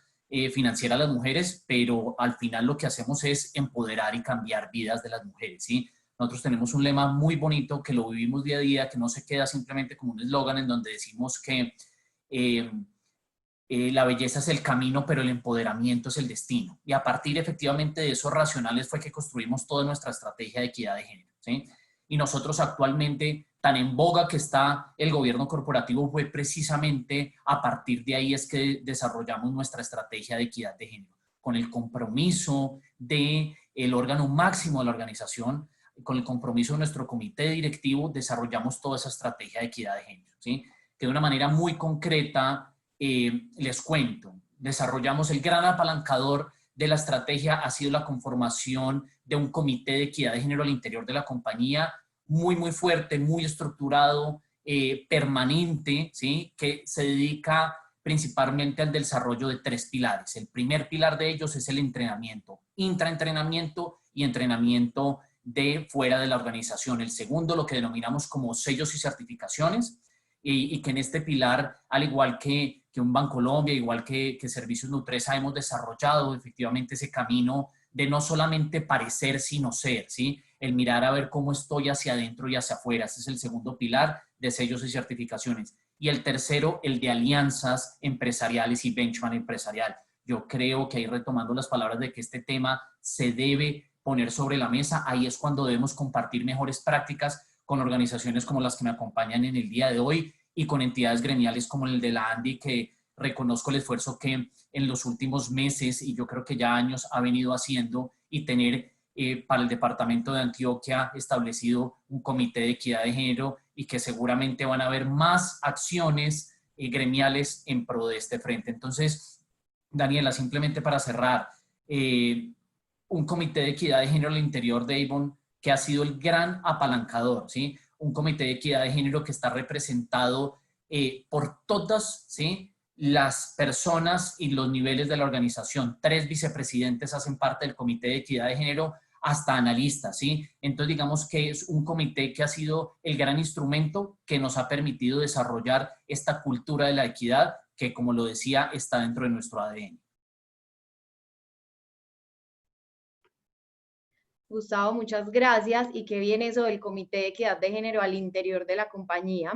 financiera a las mujeres, pero al final lo que hacemos es empoderar y cambiar vidas de las mujeres, ¿sí? Nosotros tenemos un lema muy bonito que lo vivimos día a día, que no se queda simplemente como un eslogan en donde decimos que la belleza es el camino, pero el empoderamiento es el destino. Y a partir efectivamente de esos racionales fue que construimos toda nuestra estrategia de equidad de género, ¿sí? Y nosotros actualmente, tan en boga que está el gobierno corporativo, fue precisamente a partir de ahí es que desarrollamos nuestra estrategia de equidad de género, con el compromiso del órgano máximo de la organización, con el compromiso de nuestro comité directivo, desarrollamos toda esa estrategia de equidad de género, ¿sí? Que de una manera muy concreta, les cuento, desarrollamos el gran apalancador de la estrategia, ha sido la conformación de un comité de equidad de género al interior de la compañía, muy, muy fuerte, muy estructurado, permanente, ¿sí? Que se dedica principalmente al desarrollo de 3 pilares. El primer pilar de ellos es el entrenamiento, intraentrenamiento y entrenamiento de fuera de la organización. El segundo, lo que denominamos como sellos y certificaciones, y que en este pilar, al igual que un Bancolombia, igual que Servicios Nutresa, hemos desarrollado efectivamente ese camino de no solamente parecer, sino ser, ¿sí? El mirar a ver cómo estoy hacia adentro y hacia afuera. Ese es el segundo pilar de sellos y certificaciones. Y el tercero, el de alianzas empresariales y benchmark empresarial. Yo creo que ahí, retomando las palabras de que este tema se debe poner sobre la mesa, ahí es cuando debemos compartir mejores prácticas con organizaciones como las que me acompañan en el día de hoy y con entidades gremiales como el de la ANDI, que reconozco el esfuerzo que en los últimos meses y yo creo que ya años ha venido haciendo, y tener para el departamento de Antioquia establecido un comité de equidad de género, y que seguramente van a haber más acciones gremiales en pro de este frente. Entonces, Daniela, simplemente para cerrar, un comité de equidad de género al interior de Avon que ha sido el gran apalancador, ¿sí? Un comité de equidad de género que está representado por todas, ¿sí?, las personas y los niveles de la organización. 3 vicepresidentes hacen parte del comité de equidad de género, hasta analistas, ¿sí? Entonces, digamos que es un comité que ha sido el gran instrumento que nos ha permitido desarrollar esta cultura de la equidad que, como lo decía, está dentro de nuestro ADN. Gustavo, muchas gracias. Y qué bien eso del Comité de Equidad de Género al interior de la compañía.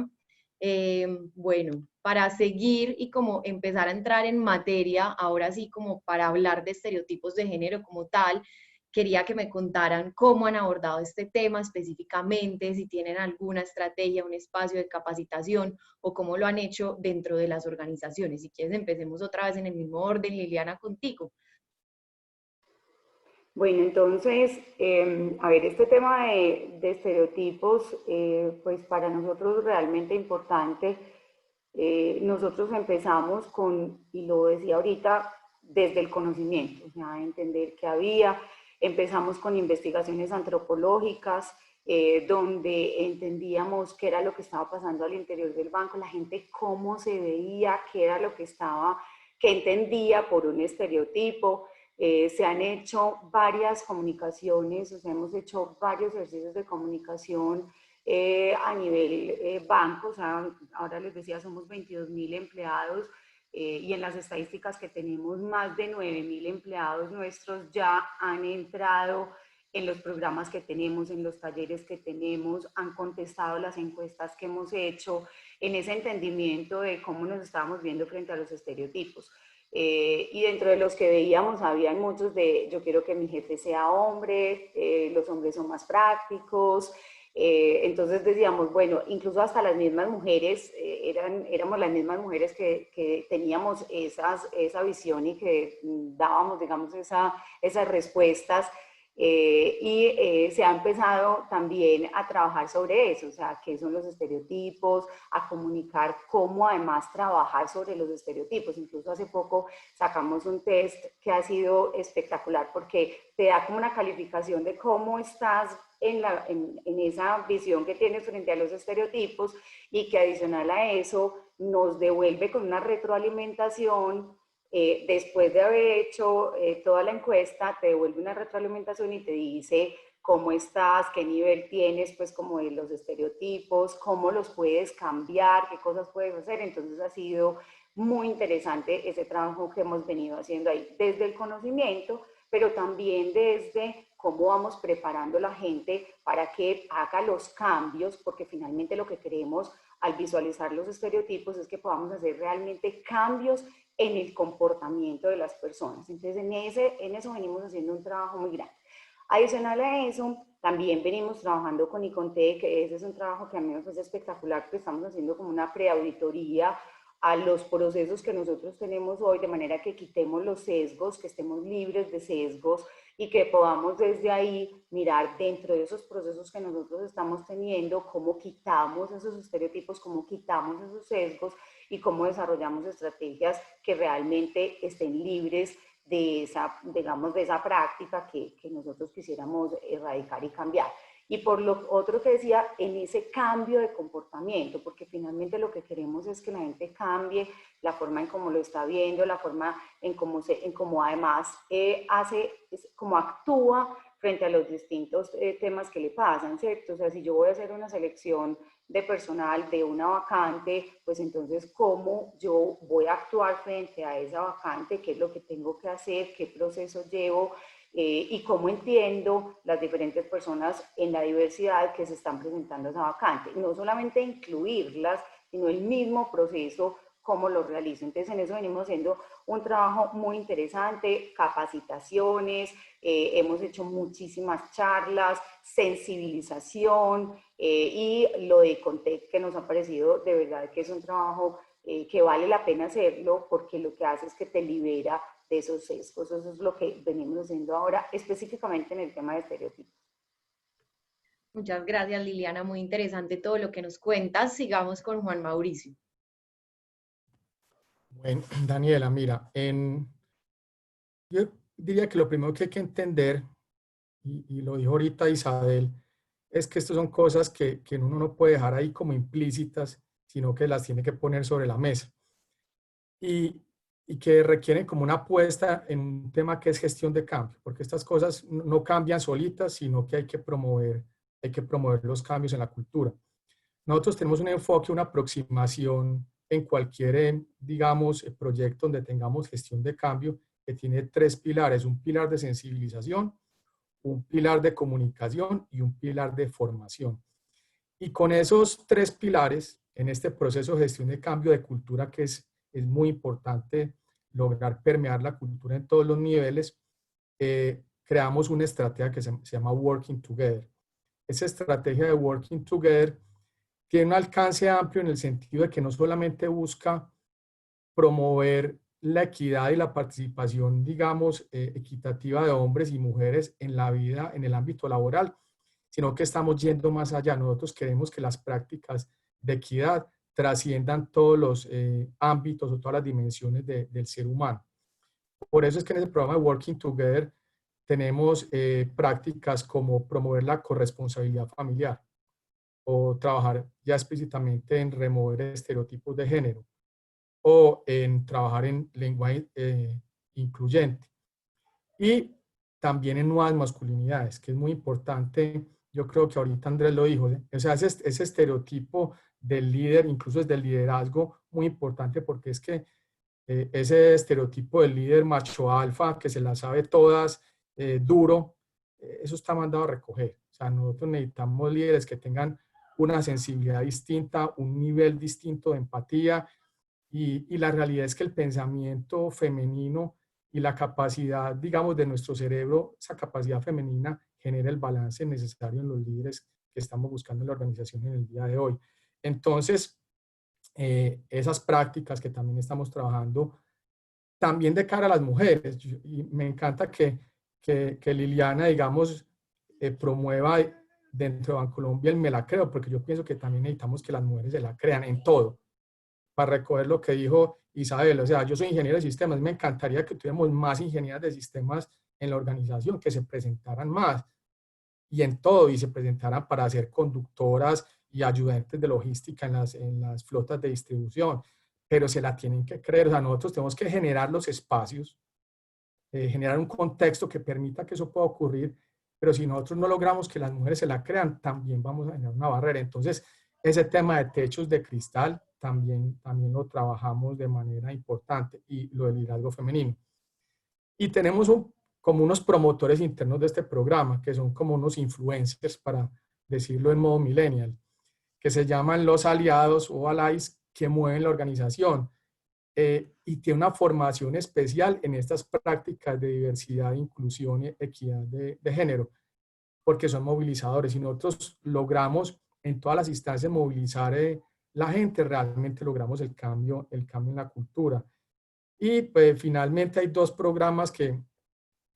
Bueno, para seguir y como empezar a entrar en materia, ahora sí como para hablar de estereotipos de género como tal, quería que me contaran cómo han abordado este tema específicamente, si tienen alguna estrategia, un espacio de capacitación o cómo lo han hecho dentro de las organizaciones. Si quieres, empecemos otra vez en el mismo orden, Liliana, contigo. Bueno, entonces, a ver, este tema de estereotipos, pues para nosotros realmente importante. Nosotros empezamos con, y lo decía ahorita, desde el conocimiento, o sea, entender qué había. Empezamos con investigaciones antropológicas, donde entendíamos qué era lo que estaba pasando al interior del banco, la gente cómo se veía, qué era lo que estaba, qué entendía por un estereotipo. Se han hecho varias comunicaciones, o sea, hemos hecho varios ejercicios de comunicación a nivel banco. O sea, ahora les decía, somos 22.000 empleados y en las estadísticas que tenemos, más de 9.000 empleados nuestros ya han entrado en los programas que tenemos, en los talleres que tenemos, han contestado las encuestas que hemos hecho, en ese entendimiento de cómo nos estábamos viendo frente a los estereotipos. Y dentro de los que veíamos, habían muchos de yo quiero que mi jefe sea hombre, los hombres son más prácticos. Entonces decíamos, bueno, incluso hasta las mismas mujeres, éramos las mismas mujeres que teníamos esa visión y que dábamos, digamos, esas respuestas. Se ha empezado también a trabajar sobre eso, o sea, qué son los estereotipos, a comunicar cómo además trabajar sobre los estereotipos. Incluso hace poco sacamos un test que ha sido espectacular porque te da como una calificación de cómo estás en esa visión que tienes frente a los estereotipos, y que adicional a eso nos devuelve con una retroalimentación después de haber hecho toda la encuesta, te devuelve una retroalimentación y te dice cómo estás, qué nivel tienes, pues como de los estereotipos, cómo los puedes cambiar, qué cosas puedes hacer. Entonces ha sido muy interesante ese trabajo que hemos venido haciendo ahí, desde el conocimiento, pero también desde cómo vamos preparando a la gente para que haga los cambios, porque finalmente lo que queremos al visualizar los estereotipos es que podamos hacer realmente cambios en el comportamiento de las personas. Entonces en eso venimos haciendo un trabajo muy grande. Adicional a eso, también venimos trabajando con Iconte, que ese es un trabajo que a mí me parece espectacular, porque estamos haciendo como una preauditoría a los procesos que nosotros tenemos hoy, de manera que quitemos los sesgos, que estemos libres de sesgos y que podamos desde ahí mirar dentro de esos procesos que nosotros estamos teniendo, cómo quitamos esos estereotipos, cómo quitamos esos sesgos y cómo desarrollamos estrategias que realmente estén libres de esa, digamos, de esa práctica que nosotros quisiéramos erradicar y cambiar. Y por lo otro que decía, en ese cambio de comportamiento, porque finalmente lo que queremos es que la gente cambie la forma en cómo lo está viendo, la forma en cómo además cómo actúa frente a los distintos temas que le pasan, ¿cierto? O sea, si yo voy a hacer una selección de personal de una vacante, pues entonces cómo yo voy a actuar frente a esa vacante, qué es lo que tengo que hacer, qué proceso llevo, y cómo entiendo las diferentes personas en la diversidad que se están presentando a esa vacante. No solamente incluirlas, sino el mismo proceso, cómo lo realizo. Entonces, en eso venimos haciendo un trabajo muy interesante, capacitaciones, hemos hecho muchísimas charlas, sensibilización, y lo de Contec, que nos ha parecido de verdad que es un trabajo que vale la pena hacerlo, porque lo que hace es que te libera de esos sesgos. Eso es lo que venimos haciendo ahora, específicamente en el tema de estereotipos. Muchas gracias, Liliana. Muy interesante todo lo que nos cuentas. Sigamos con Juan Mauricio. Bueno, Daniela, mira, yo diría que lo primero que hay que entender, y lo dijo ahorita Isabel, es que estas son cosas que uno no puede dejar ahí como implícitas, sino que las tiene que poner sobre la mesa. Y que requieren como una apuesta en un tema que es gestión de cambio, porque estas cosas no cambian solitas, sino que hay que promover los cambios en la cultura. Nosotros tenemos un enfoque, una aproximación en cualquier, digamos, proyecto donde tengamos gestión de cambio, que tiene 3 pilares: un pilar de sensibilización, un pilar de comunicación y un pilar de formación. Y con esos 3 pilares, en este proceso de gestión de cambio de cultura, que es muy importante lograr permear la cultura en todos los niveles, creamos una estrategia que se llama Working Together. Esa estrategia de Working Together tiene un alcance amplio en el sentido de que no solamente busca promover la equidad y la participación, digamos, equitativa de hombres y mujeres en la vida, en el ámbito laboral, sino que estamos yendo más allá. Nosotros queremos que las prácticas de equidad trasciendan todos los ámbitos o todas las dimensiones del ser humano. Por eso es que en el programa de Working Together tenemos prácticas como promover la corresponsabilidad familiar, o trabajar ya explícitamente en remover estereotipos de género, o en trabajar en lenguaje incluyente. Y también en nuevas masculinidades, que es muy importante. Yo creo que ahorita Andrés lo dijo, o sea, ese estereotipo del líder, incluso es del liderazgo, muy importante, porque es que ese estereotipo del líder macho alfa, que se las sabe todas, duro, eso está mandado a recoger. O sea, nosotros necesitamos líderes que tengan una sensibilidad distinta, un nivel distinto de empatía, y la realidad es que el pensamiento femenino y la capacidad, digamos, de nuestro cerebro, esa capacidad femenina genera el balance necesario en los líderes que estamos buscando en la organización en el día de hoy. Entonces, esas prácticas que también estamos trabajando, también de cara a las mujeres, y me encanta que Liliana, digamos, promueva dentro de Bancolombia el me la creo, porque yo pienso que también necesitamos que las mujeres se la crean en todo, para recoger lo que dijo Isabel. O sea, yo soy ingeniero de sistemas, me encantaría que tuviéramos más ingenieras de sistemas en la organización, que se presentaran más y en todo, y se presentaran para ser conductoras y ayudantes de logística en las flotas de distribución, pero se la tienen que creer. O sea, nosotros tenemos que generar los espacios, generar un contexto que permita que eso pueda ocurrir, pero si nosotros no logramos que las mujeres se la crean, también vamos a generar una barrera. Entonces, ese tema de techos de cristal también lo trabajamos de manera importante, y lo del liderazgo femenino. Y tenemos como unos promotores internos de este programa, que son como unos influencers, para decirlo en modo millennial, que se llaman los aliados o allies, que mueven la organización. Y tiene una formación especial en estas prácticas de diversidad, inclusión y equidad de género, porque son movilizadores. Y nosotros logramos en todas las instancias movilizar la gente, realmente logramos el cambio en la cultura. Y pues finalmente hay dos programas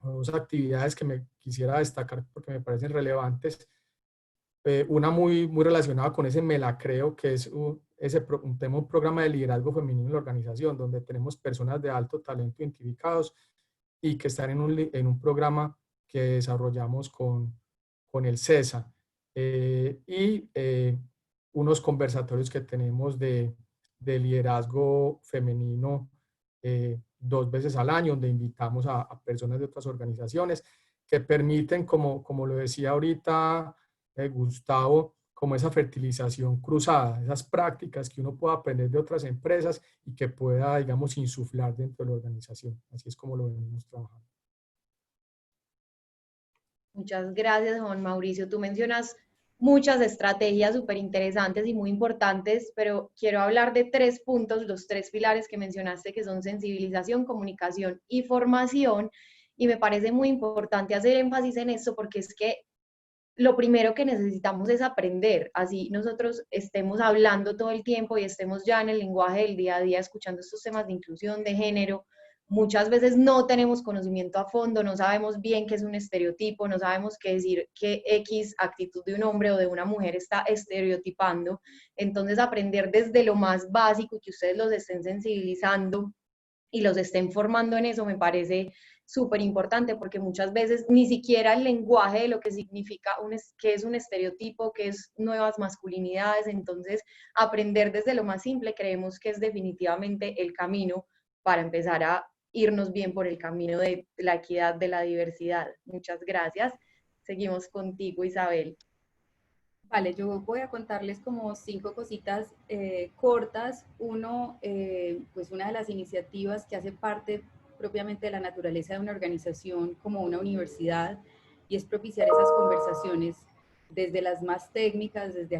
dos actividades que me quisiera destacar porque me parecen relevantes. Una muy relacionada con ese Me la creo, que es un programa de liderazgo femenino en la organización, donde tenemos personas de alto talento identificados y que están en un programa que desarrollamos con el CESA. Unos conversatorios que tenemos de liderazgo femenino 2 veces al año, donde invitamos a personas de otras organizaciones que permiten, como lo decía ahorita Gustavo, como esa fertilización cruzada, esas prácticas que uno pueda aprender de otras empresas y que pueda, digamos, insuflar dentro de la organización. Así es como lo venimos trabajando. Muchas gracias, Juan Mauricio. Tú mencionas muchas estrategias súper interesantes y muy importantes, pero quiero hablar de 3 puntos, los 3 pilares que mencionaste, que son sensibilización, comunicación y formación. Y me parece muy importante hacer énfasis en esto, porque es que lo primero que necesitamos es aprender. Así nosotros estemos hablando todo el tiempo y estemos ya en el lenguaje del día a día escuchando estos temas de inclusión, de género. Muchas veces no tenemos conocimiento a fondo, no sabemos bien qué es un estereotipo, no sabemos qué decir que X actitud de un hombre o de una mujer está estereotipando. Entonces, aprender desde lo más básico y que ustedes los estén sensibilizando y los estén formando en eso, me parece súper importante, porque muchas veces ni siquiera el lenguaje de lo que significa qué es un estereotipo, qué es nuevas masculinidades. Entonces, aprender desde lo más simple creemos que es definitivamente el camino para empezar a irnos bien por el camino de la equidad, de la diversidad. Muchas gracias. Seguimos contigo, Isabel. Vale, yo voy a contarles como 5 cositas cortas. Uno, pues una de las iniciativas que hace parte propiamente de la naturaleza de una organización como una universidad, y es propiciar esas conversaciones desde las más técnicas, desde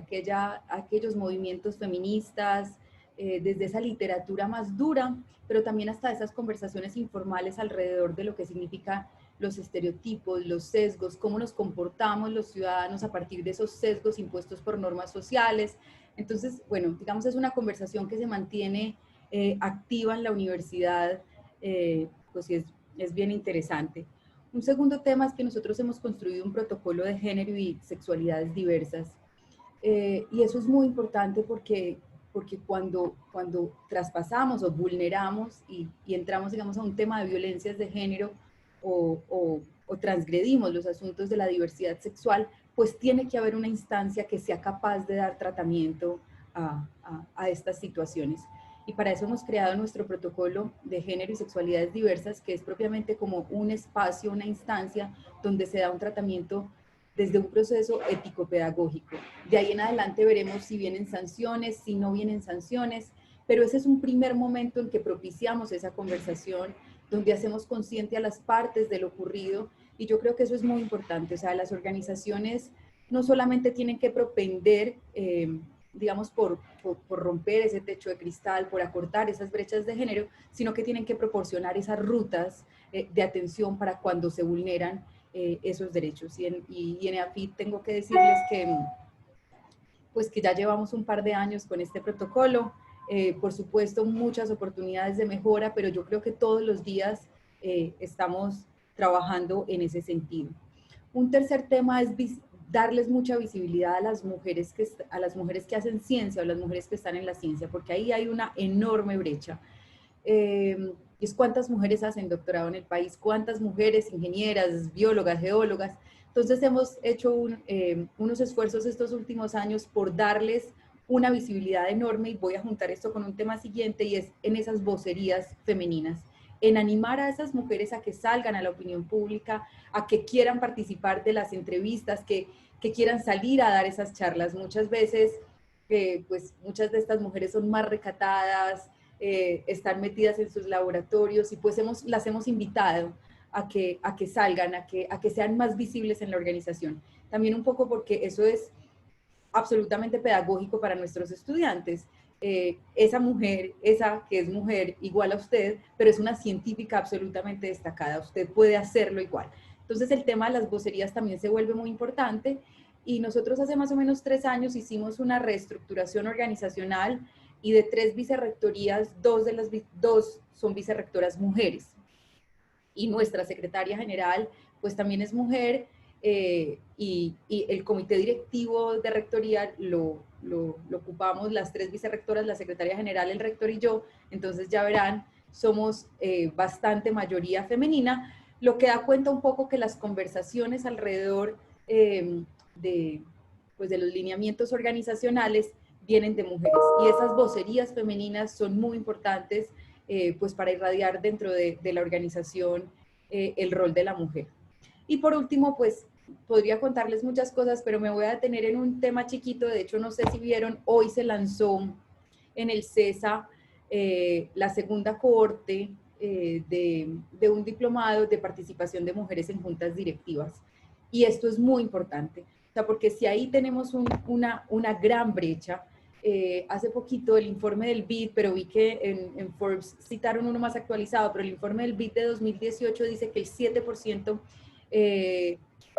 aquellos movimientos feministas, desde esa literatura más dura, pero también hasta esas conversaciones informales alrededor de lo que significa los estereotipos, los sesgos, cómo nos comportamos los ciudadanos a partir de esos sesgos impuestos por normas sociales. Entonces, bueno, digamos, es una conversación que se mantiene activa en la universidad, pues es bien interesante. Un segundo tema es que nosotros hemos construido un protocolo de género y sexualidades diversas. Y eso es muy importante porque cuando traspasamos o vulneramos y entramos, digamos, a un tema de violencias de género, o transgredimos los asuntos de la diversidad sexual, pues tiene que haber una instancia que sea capaz de dar tratamiento a estas situaciones. Y para eso hemos creado nuestro protocolo de género y sexualidades diversas, que es propiamente como un espacio, una instancia donde se da un tratamiento desde un proceso ético-pedagógico. De ahí en adelante veremos si vienen sanciones, si no vienen sanciones, pero ese es un primer momento en que propiciamos esa conversación, donde hacemos consciente a las partes de lo ocurrido, y yo creo que eso es muy importante. O sea, las organizaciones no solamente tienen que propender, digamos, por romper ese techo de cristal, por acortar esas brechas de género, sino que tienen que proporcionar esas rutas de atención para cuando se vulneran esos derechos. Y en EAFIT tengo que decirles que, pues, que ya llevamos un par de años con este protocolo. Por supuesto, muchas oportunidades de mejora, pero yo creo que todos los días estamos trabajando en ese sentido. Un tercer tema es darles mucha visibilidad a las mujeres que hacen ciencia, o las mujeres que están en la ciencia, porque ahí hay una enorme brecha. Es cuántas mujeres hacen doctorado en el país, cuántas mujeres ingenieras, biólogas, geólogas. Entonces hemos hecho unos esfuerzos estos últimos años por darles una visibilidad enorme, y voy a juntar esto con un tema siguiente, y es en esas vocerías femeninas, en animar a esas mujeres a que salgan a la opinión pública, a que quieran participar de las entrevistas, que quieran salir a dar esas charlas. Muchas veces, pues muchas de estas mujeres son más recatadas, están metidas en sus laboratorios, y pues las hemos invitado a que salgan, a que sean más visibles en la organización. También un poco porque eso es absolutamente pedagógico para nuestros estudiantes. Esa mujer, esa que es mujer igual a usted, pero es una científica absolutamente destacada, usted puede hacerlo igual. Entonces el tema de las vocerías también se vuelve muy importante, y nosotros hace más o menos 3 años hicimos una reestructuración organizacional, y de 3 vicerrectorías, 2 son vicerrectoras mujeres, y nuestra secretaria general pues también es mujer, y el comité directivo de rectoría lo ocupamos las 3 vicerrectoras, la secretaria general, el rector y yo. Entonces ya verán, somos bastante mayoría femenina, lo que da cuenta un poco que las conversaciones alrededor de los lineamientos organizacionales vienen de mujeres, y esas vocerías femeninas son muy importantes pues para irradiar dentro de la organización el rol de la mujer. Y por último, pues podría contarles muchas cosas, pero me voy a detener en un tema chiquito. De hecho, no sé si vieron, hoy se lanzó en el CESA la segunda cohorte de un diplomado de participación de mujeres en juntas directivas. Y esto es muy importante, o sea, porque si ahí tenemos una gran brecha. Hace poquito el informe del BID, pero vi que en Forbes citaron uno más actualizado, pero el informe del BID de 2018 dice que el 7%,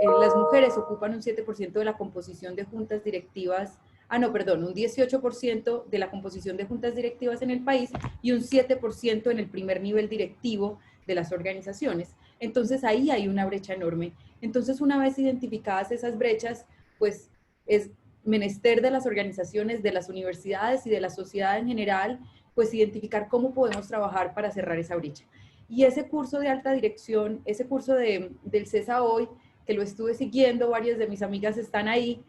las mujeres ocupan un 7% de la composición de juntas directivas, un 18% de la composición de juntas directivas en el país, y un 7% en el primer nivel directivo de las organizaciones. Entonces ahí hay una brecha enorme. Entonces, una vez identificadas esas brechas, pues es menester de las organizaciones, de las universidades y de la sociedad en general, pues identificar cómo podemos trabajar para cerrar esa brecha. Y ese curso de alta dirección, ese curso del CESA hoy, que lo estuve siguiendo, varias de mis amigas están ahí,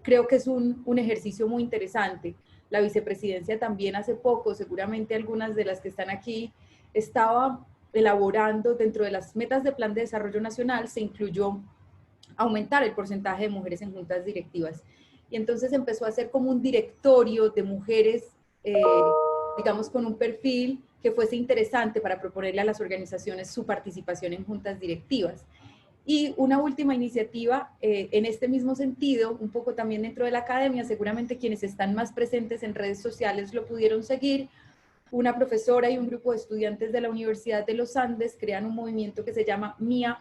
creo que es un ejercicio muy interesante. La vicepresidencia también hace poco, seguramente algunas de las que están aquí, estaba elaborando dentro de las metas de Plan de Desarrollo Nacional, se incluyó aumentar el porcentaje de mujeres en juntas directivas. Y entonces empezó a hacer como un directorio de mujeres, digamos, con un perfil que fuese interesante para proponerle a las organizaciones su participación en juntas directivas. Y una última iniciativa en este mismo sentido, un poco también dentro de la academia, seguramente quienes están más presentes en redes sociales lo pudieron seguir. Una profesora y un grupo de estudiantes de la Universidad de los Andes crean un movimiento que se llama MIA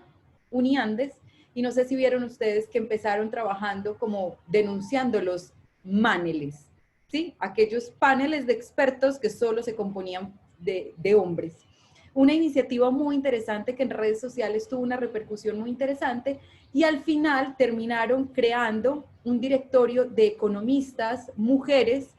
Uniandes, y no sé si vieron ustedes que empezaron trabajando como denunciando los maneles, ¿sí? Aquellos paneles de expertos que solo se componían de hombres. Una iniciativa muy interesante que en redes sociales tuvo una repercusión muy interesante, y al final terminaron creando un directorio de economistas, mujeres,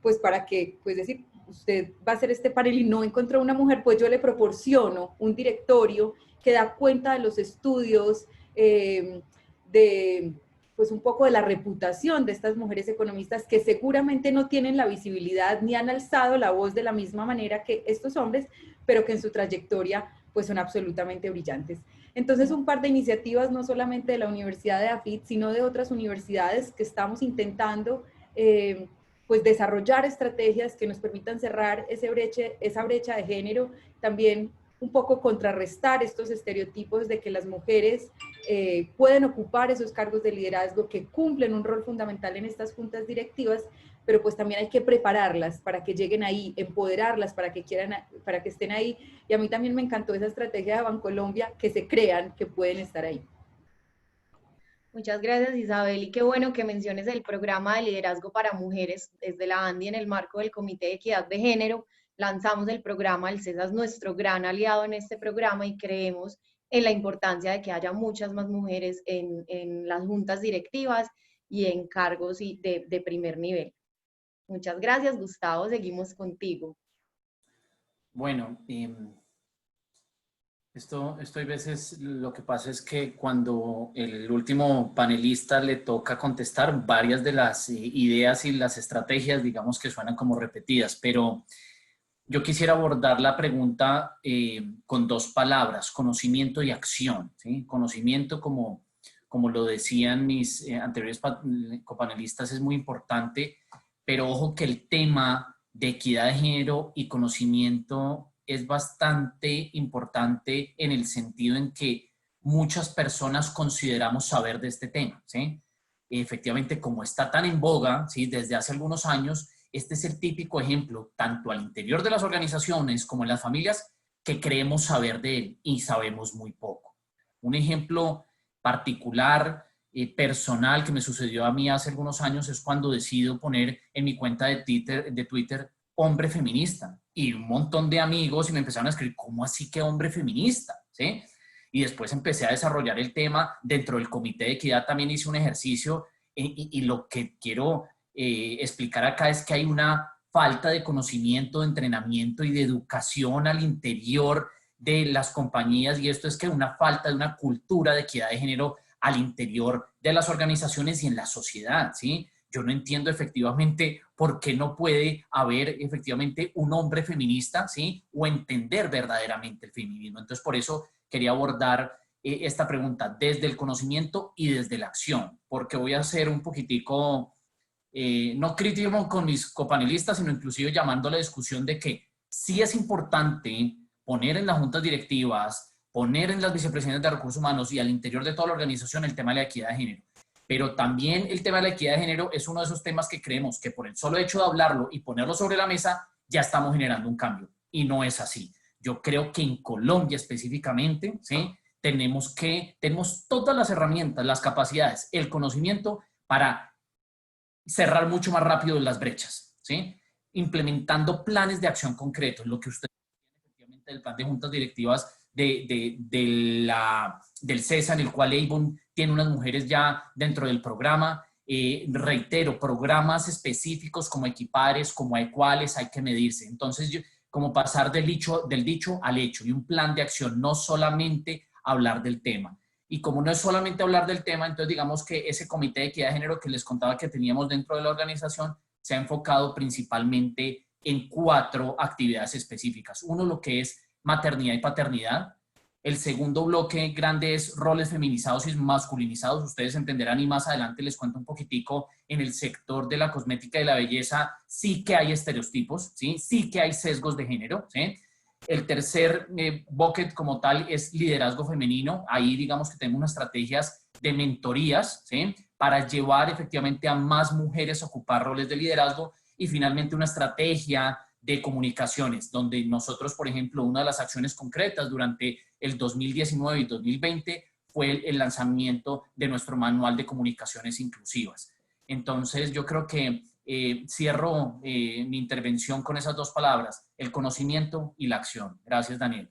pues para que, pues decir, usted va a hacer este panel y no encontró una mujer, pues yo le proporciono un directorio que da cuenta de los estudios, pues un poco de la reputación de estas mujeres economistas, que seguramente no tienen la visibilidad ni han alzado la voz de la misma manera que estos hombres, pero que en su trayectoria pues son absolutamente brillantes. Entonces, un par de iniciativas, no solamente de la Universidad de AFIT, sino de otras universidades, que estamos intentando pues desarrollar estrategias que nos permitan cerrar esa brecha de género, también un poco contrarrestar estos estereotipos de que las mujeres pueden ocupar esos cargos de liderazgo, que cumplen un rol fundamental en estas juntas directivas, pero pues también hay que prepararlas para que lleguen ahí, empoderarlas para que estén ahí. Y a mí también me encantó esa estrategia de Bancolombia, que se crean que pueden estar ahí. Muchas gracias, Isabel, y qué bueno que menciones el programa de liderazgo para mujeres. Desde la ANDI, en el marco del Comité de Equidad de Género, lanzamos el programa. El CESA es nuestro gran aliado en este programa, y creemos en la importancia de que haya muchas más mujeres en las juntas directivas y en cargos de primer nivel. Muchas gracias, Gustavo. Seguimos contigo. Bueno, Esto hay veces, lo que pasa es que cuando el último panelista le toca contestar, varias de las ideas y las estrategias, digamos que suenan como repetidas, pero yo quisiera abordar la pregunta con dos palabras, conocimiento y acción, ¿sí? Conocimiento, como lo decían mis anteriores copanelistas, es muy importante, pero ojo que el tema de equidad de género y conocimiento es bastante importante en el sentido en que muchas personas consideramos saber de este tema, ¿sí? Efectivamente, como está tan en boga, ¿sí? Desde hace algunos años, este es el típico ejemplo, tanto al interior de las organizaciones como en las familias, que creemos saber de él y sabemos muy poco. Un ejemplo particular, personal, que me sucedió a mí hace algunos años es cuando decido poner en mi cuenta de Twitter hombre feminista. Y un montón de amigos y me empezaron a escribir, ¿cómo así que hombre feminista? ¿Sí? Y después empecé a desarrollar el tema. Dentro del Comité de Equidad también hice un ejercicio y lo que quiero explicar acá es que hay una falta de conocimiento, de entrenamiento y de educación al interior de las compañías, y esto es que una falta de una cultura de equidad de género al interior de las organizaciones y en la sociedad, ¿sí? Yo no entiendo efectivamente por qué no puede haber efectivamente un hombre feminista, ¿sí? O entender verdaderamente el feminismo. Entonces, por eso quería abordar esta pregunta desde el conocimiento y desde la acción, porque voy a hacer un poquitico no crítico con mis copanelistas, sino inclusive llamando a la discusión de que sí es importante poner en las juntas directivas, poner en las vicepresidentas de recursos humanos y al interior de toda la organización el tema de la equidad de género. Pero también el tema de la equidad de género es uno de esos temas que creemos que por el solo hecho de hablarlo y ponerlo sobre la mesa ya estamos generando un cambio. Y no es así. Yo creo que en Colombia específicamente, ¿sí? Tenemos todas las herramientas, las capacidades, el conocimiento para cerrar mucho más rápido las brechas, ¿sí? Implementando planes de acción concretos, lo que usted efectivamente del plan de juntas directivas del CESA, en el cual Avon tiene unas mujeres ya dentro del programa. Reitero, programas específicos como Equipares, como Equales, hay que medirse. Entonces, como pasar del dicho al hecho y un plan de acción, no solamente hablar del tema. Y como no es solamente hablar del tema, entonces digamos que ese comité de equidad de género que les contaba que teníamos dentro de la organización se ha enfocado principalmente en 4 actividades específicas. Uno, lo que es maternidad y paternidad. El segundo bloque grande es roles feminizados y masculinizados. Ustedes entenderán y más adelante les cuento un poquitico. En el sector de la cosmética y la belleza sí que hay estereotipos, ¿sí? Sí que hay sesgos de género, ¿sí? El tercer bucket como tal es liderazgo femenino. Ahí digamos que tenemos unas estrategias de mentorías, ¿sí? Para llevar efectivamente a más mujeres a ocupar roles de liderazgo. Y finalmente una estrategia de comunicaciones, donde nosotros, por ejemplo, una de las acciones concretas durante el 2019 y 2020 fue el lanzamiento de nuestro manual de comunicaciones inclusivas. Entonces, yo creo que cierro mi intervención con esas 2 palabras, el conocimiento y la acción. Gracias, Daniel.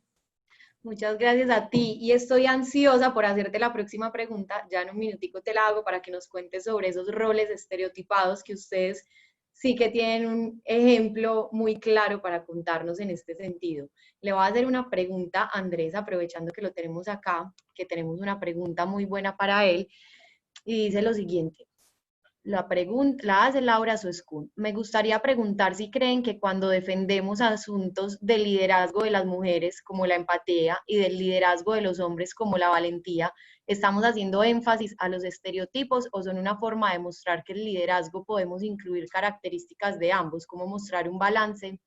Muchas gracias a ti y estoy ansiosa por hacerte la próxima pregunta. Ya en un minutico te la hago para que nos cuentes sobre esos roles estereotipados que ustedes sí que tienen un ejemplo muy claro para contarnos en este sentido. Le voy a hacer una pregunta a Andrés, aprovechando que lo tenemos acá, que tenemos una pregunta muy buena para él, y dice lo siguiente. La hace Laura Soescún. Me gustaría preguntar si creen que cuando defendemos asuntos del liderazgo de las mujeres como la empatía y del liderazgo de los hombres como la valentía, estamos haciendo énfasis a los estereotipos o son una forma de mostrar que el liderazgo podemos incluir características de ambos, como mostrar un balance.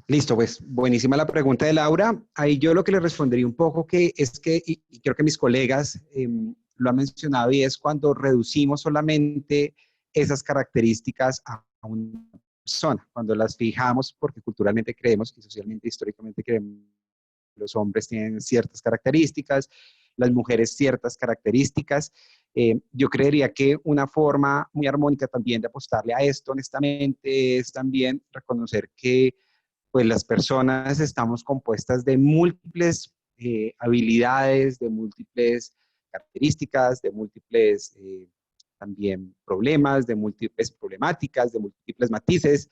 Listo, pues buenísima la pregunta de Laura. Ahí yo lo que le respondería un poco que es que, y creo que mis colegas lo han mencionado, y es cuando reducimos solamente esas características a una persona, cuando las fijamos porque culturalmente creemos y socialmente, históricamente creemos que los hombres tienen ciertas características, las mujeres ciertas características. Yo creería que una forma muy armónica también de apostarle a esto, honestamente, es también reconocer que pues las personas estamos compuestas de múltiples habilidades, de múltiples características, de múltiples también problemas, de múltiples problemáticas, de múltiples matices.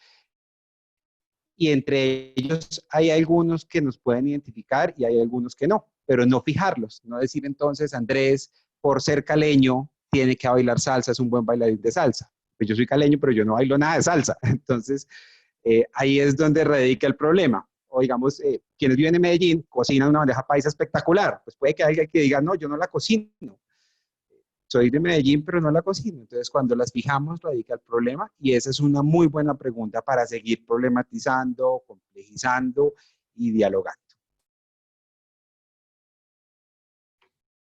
y entre ellos hay algunos que nos pueden identificar y hay algunos que no, pero no fijarlos, no decir entonces Andrés, por ser caleño, tiene que bailar salsa, es un buen bailarín de salsa. Pues yo soy caleño, pero yo no bailo nada de salsa. Entonces, ahí es donde radica el problema. O digamos, quienes viven en Medellín cocinan una bandeja paisa espectacular. Pues puede que haya alguien que diga, no, yo no la cocino. Soy de Medellín, pero no la cocino. Entonces, cuando las fijamos, radica el problema. Y esa es una muy buena pregunta para seguir problematizando, complejizando y dialogando.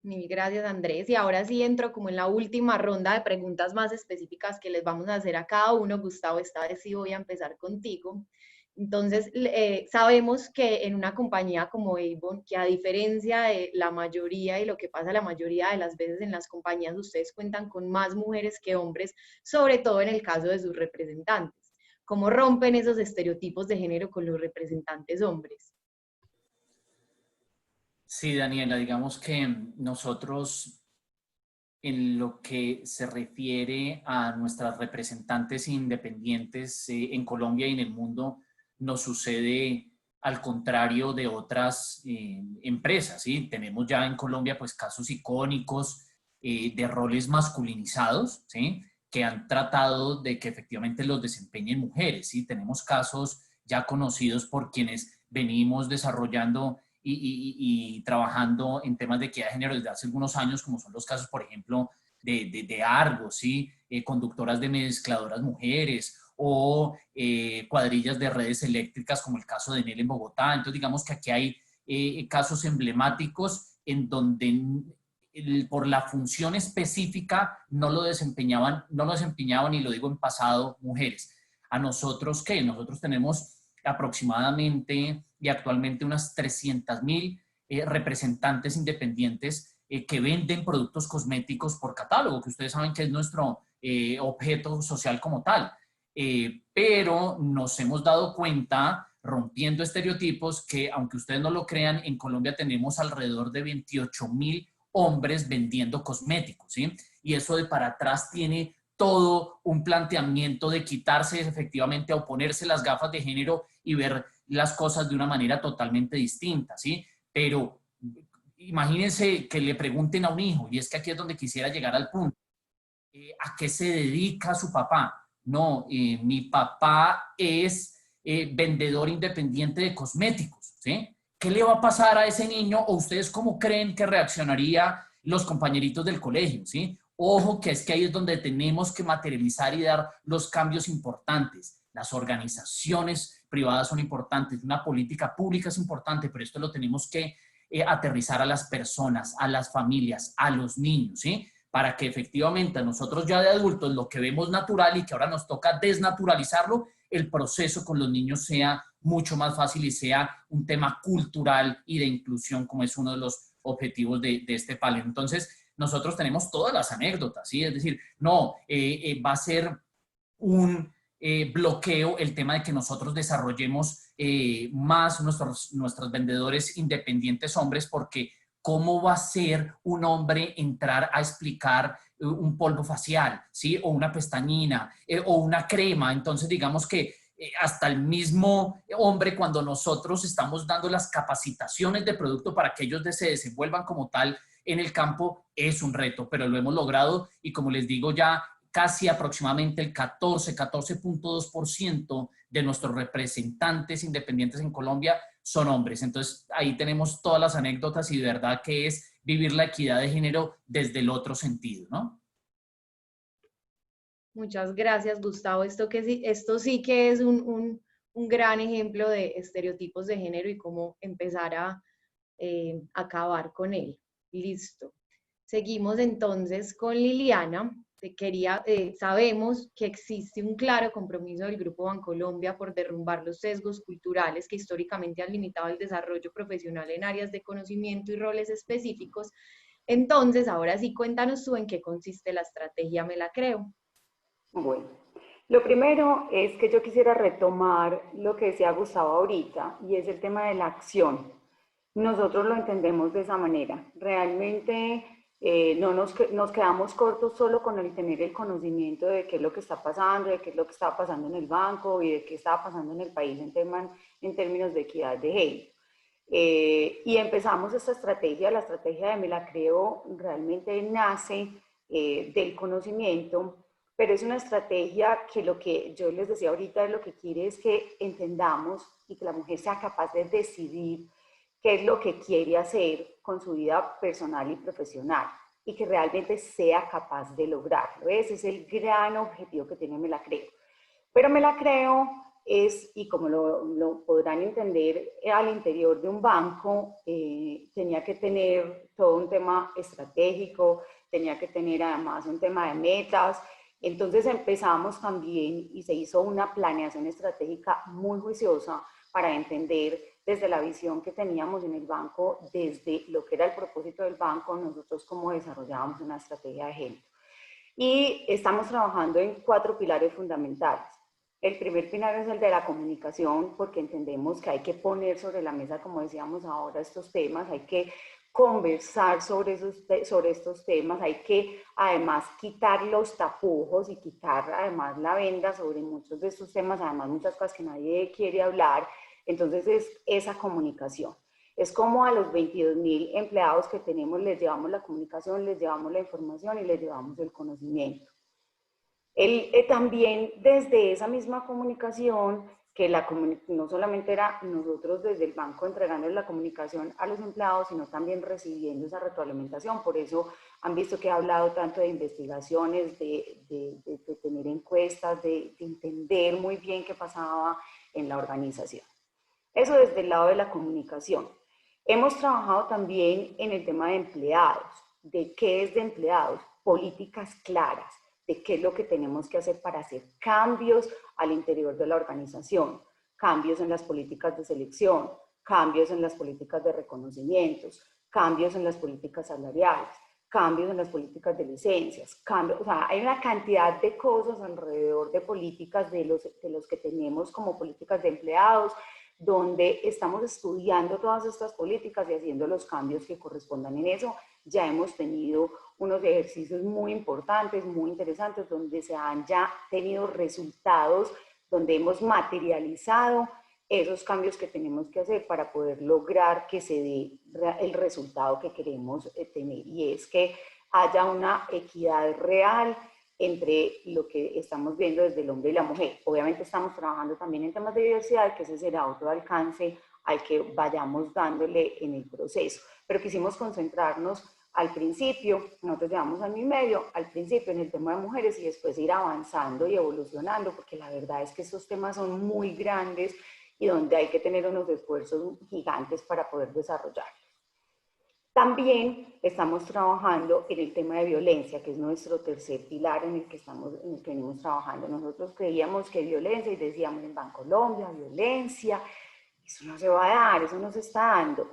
Mil gracias, Andrés. Y ahora sí entro como en la última ronda de preguntas más específicas que les vamos a hacer a cada uno. Gustavo, esta vez sí voy a empezar contigo. Entonces, sabemos que en una compañía como Avon, que a diferencia de la mayoría y lo que pasa la mayoría de las veces en las compañías, ustedes cuentan con más mujeres que hombres, sobre todo en el caso de sus representantes. ¿Cómo rompen esos estereotipos de género con los representantes hombres? Sí, Daniela, digamos que nosotros en lo que se refiere a nuestras representantes independientes en Colombia y en el mundo, nos sucede al contrario de otras empresas, ¿sí? Tenemos ya en Colombia pues casos icónicos de roles masculinizados, ¿sí? Que han tratado de que efectivamente los desempeñen mujeres, ¿sí? Tenemos casos ya conocidos por quienes venimos desarrollando y trabajando en temas de equidad de género desde hace algunos años, como son los casos, por ejemplo, de Argos, ¿sí? Conductoras de mezcladoras mujeres o cuadrillas de redes eléctricas, como el caso de Enel en Bogotá. Entonces, digamos que aquí hay casos emblemáticos en donde por la función específica no lo desempeñaban, y lo digo en pasado, mujeres. ¿A nosotros qué? Nosotros tenemos aproximadamente y actualmente unas 300.000 representantes independientes que venden productos cosméticos por catálogo, que ustedes saben que es nuestro objeto social como tal. Pero nos hemos dado cuenta, rompiendo estereotipos, que aunque ustedes no lo crean, en Colombia tenemos alrededor de 28.000 hombres vendiendo cosméticos, ¿sí? Y eso de para atrás tiene todo un planteamiento de quitarse efectivamente o ponerse las gafas de género y ver las cosas de una manera totalmente distinta, ¿sí? Pero imagínense que le pregunten a un hijo, y es que aquí es donde quisiera llegar al punto, ¿a qué se dedica su papá? No, mi papá es vendedor independiente de cosméticos, ¿sí? ¿Qué le va a pasar a ese niño o ustedes cómo creen que reaccionaría los compañeritos del colegio, ¿sí? Ojo, que es que ahí es donde tenemos que materializar y dar los cambios importantes. Las organizaciones privadas son importantes, una política pública es importante, pero esto lo tenemos que aterrizar a las personas, a las familias, a los niños, ¿sí? Para que efectivamente a nosotros ya de adultos lo que vemos natural y que ahora nos toca desnaturalizarlo, el proceso con los niños sea mucho más fácil y sea un tema cultural y de inclusión, como es uno de los objetivos de este panel. Entonces, nosotros tenemos todas las anécdotas, ¿sí? Es decir, no, va a ser un bloqueo el tema de que nosotros desarrollemos más nuestros vendedores independientes hombres, porque ¿cómo va a ser un hombre entrar a explicar un polvo facial, ¿sí? O una pestañina, o una crema? Entonces, digamos que hasta el mismo hombre, cuando nosotros estamos dando las capacitaciones de producto para que ellos se desenvuelvan como tal en el campo, es un reto, pero lo hemos logrado y como les digo ya, casi aproximadamente el 14.2% de nuestros representantes independientes en Colombia son hombres. Entonces, ahí tenemos todas las anécdotas y de verdad que es vivir la equidad de género desde el otro sentido, ¿no? Muchas gracias, Gustavo. Esto sí que es un gran ejemplo de estereotipos de género y cómo empezar a acabar con él. Listo. Seguimos entonces con Liliana. Sabemos que existe un claro compromiso del Grupo Bancolombia por derrumbar los sesgos culturales que históricamente han limitado el desarrollo profesional en áreas de conocimiento y roles específicos. Entonces, ahora sí, cuéntanos tú en qué consiste la estrategia Me la Creo. Bueno, lo primero es que yo quisiera retomar lo que decía Gustavo ahorita, y es el tema de la acción. Nosotros lo entendemos de esa manera. Realmente nos quedamos cortos solo con el tener el conocimiento de qué es lo que está pasando, de qué es lo que estaba pasando en el banco y de qué estaba pasando en el país en términos de equidad de género. Y empezamos esta estrategia, la estrategia de Me la Creo realmente nace del conocimiento, pero es una estrategia que lo que yo les decía ahorita, lo que quiere es que entendamos y que la mujer sea capaz de decidir qué es lo que quiere hacer con su vida personal y profesional y que realmente sea capaz de lograrlo. Ese es el gran objetivo que tiene Me la Creo. Pero Me la Creo es, y como lo podrán entender, al interior de un banco tenía que tener todo un tema estratégico, tenía que tener además un tema de metas. Entonces empezamos también y se hizo una planeación estratégica muy juiciosa para entender desde la visión que teníamos en el banco, desde lo que era el propósito del banco, nosotros cómo desarrollábamos una estrategia de género. Y estamos trabajando en 4 pilares fundamentales. El primer pilar es el de la comunicación, porque entendemos que hay que poner sobre la mesa, como decíamos ahora, estos temas, hay que conversar sobre estos temas, hay que además quitar los tapujos y quitar además la venda sobre muchos de estos temas, además muchas cosas que nadie quiere hablar. Entonces es esa comunicación. Es como a los 22.000 empleados que tenemos les llevamos la comunicación, les llevamos la información y les llevamos el conocimiento. También desde esa misma comunicación, que no solamente era nosotros desde el banco entregando la comunicación a los empleados, sino también recibiendo esa retroalimentación. Por eso han visto que he hablado tanto de investigaciones, de tener encuestas, de entender muy bien qué pasaba en la organización. Eso desde el lado de la comunicación. Hemos trabajado también en el tema de empleados, de qué es de empleados, políticas claras, de qué es lo que tenemos que hacer para hacer cambios al interior de la organización, cambios en las políticas de selección, cambios en las políticas de reconocimientos, cambios en las políticas salariales, cambios en las políticas de licencias, cambios, o sea, hay una cantidad de cosas alrededor de políticas de los que tenemos como políticas de empleados, donde estamos estudiando todas estas políticas y haciendo los cambios que correspondan en eso. Ya hemos tenido unos ejercicios muy importantes, muy interesantes, donde se han ya tenido resultados, donde hemos materializado esos cambios que tenemos que hacer para poder lograr que se dé el resultado que queremos tener, y es que haya una equidad real entre lo que estamos viendo desde el hombre y la mujer. Obviamente estamos trabajando también en temas de diversidad, que ese será otro alcance al que vayamos dándole en el proceso. Pero quisimos concentrarnos al principio, nosotros llevamos 1 año y medio, al principio en el tema de mujeres y después ir avanzando y evolucionando, porque la verdad es que estos temas son muy grandes y donde hay que tener unos esfuerzos gigantes para poder desarrollarlos. También estamos trabajando en el tema de violencia, que es nuestro tercer pilar en el que venimos trabajando. Nosotros creíamos que violencia, y decíamos en Bancolombia, violencia, eso no se va a dar, eso no se está dando.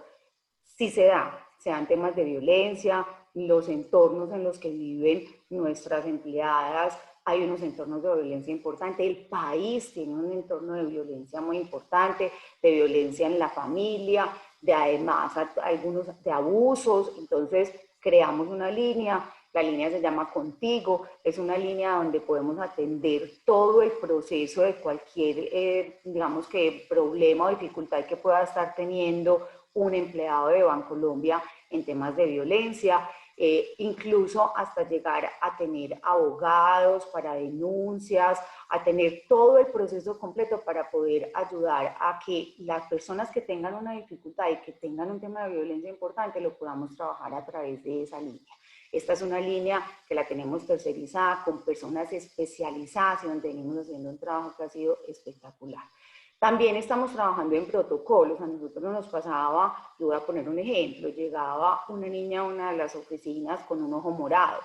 Sí se dan temas de violencia, los entornos en los que viven nuestras empleadas, hay unos entornos de violencia importantes, el país tiene un entorno de violencia muy importante, de violencia en la familia, de además algunos de abusos. Entonces creamos una línea, la línea se llama Contigo, es una línea donde podemos atender todo el proceso de cualquier, digamos que problema o dificultad que pueda estar teniendo un empleado de Bancolombia en temas de violencia, incluso hasta llegar a tener abogados para denuncias, a tener todo el proceso completo para poder ayudar a que las personas que tengan una dificultad y que tengan un tema de violencia importante lo podamos trabajar a través de esa línea. Esta es una línea que la tenemos tercerizada con personas especializadas y donde venimos haciendo un trabajo que ha sido espectacular. También estamos trabajando en protocolos. A nosotros nos pasaba, yo voy a poner un ejemplo, llegaba una niña a una de las oficinas con un ojo morado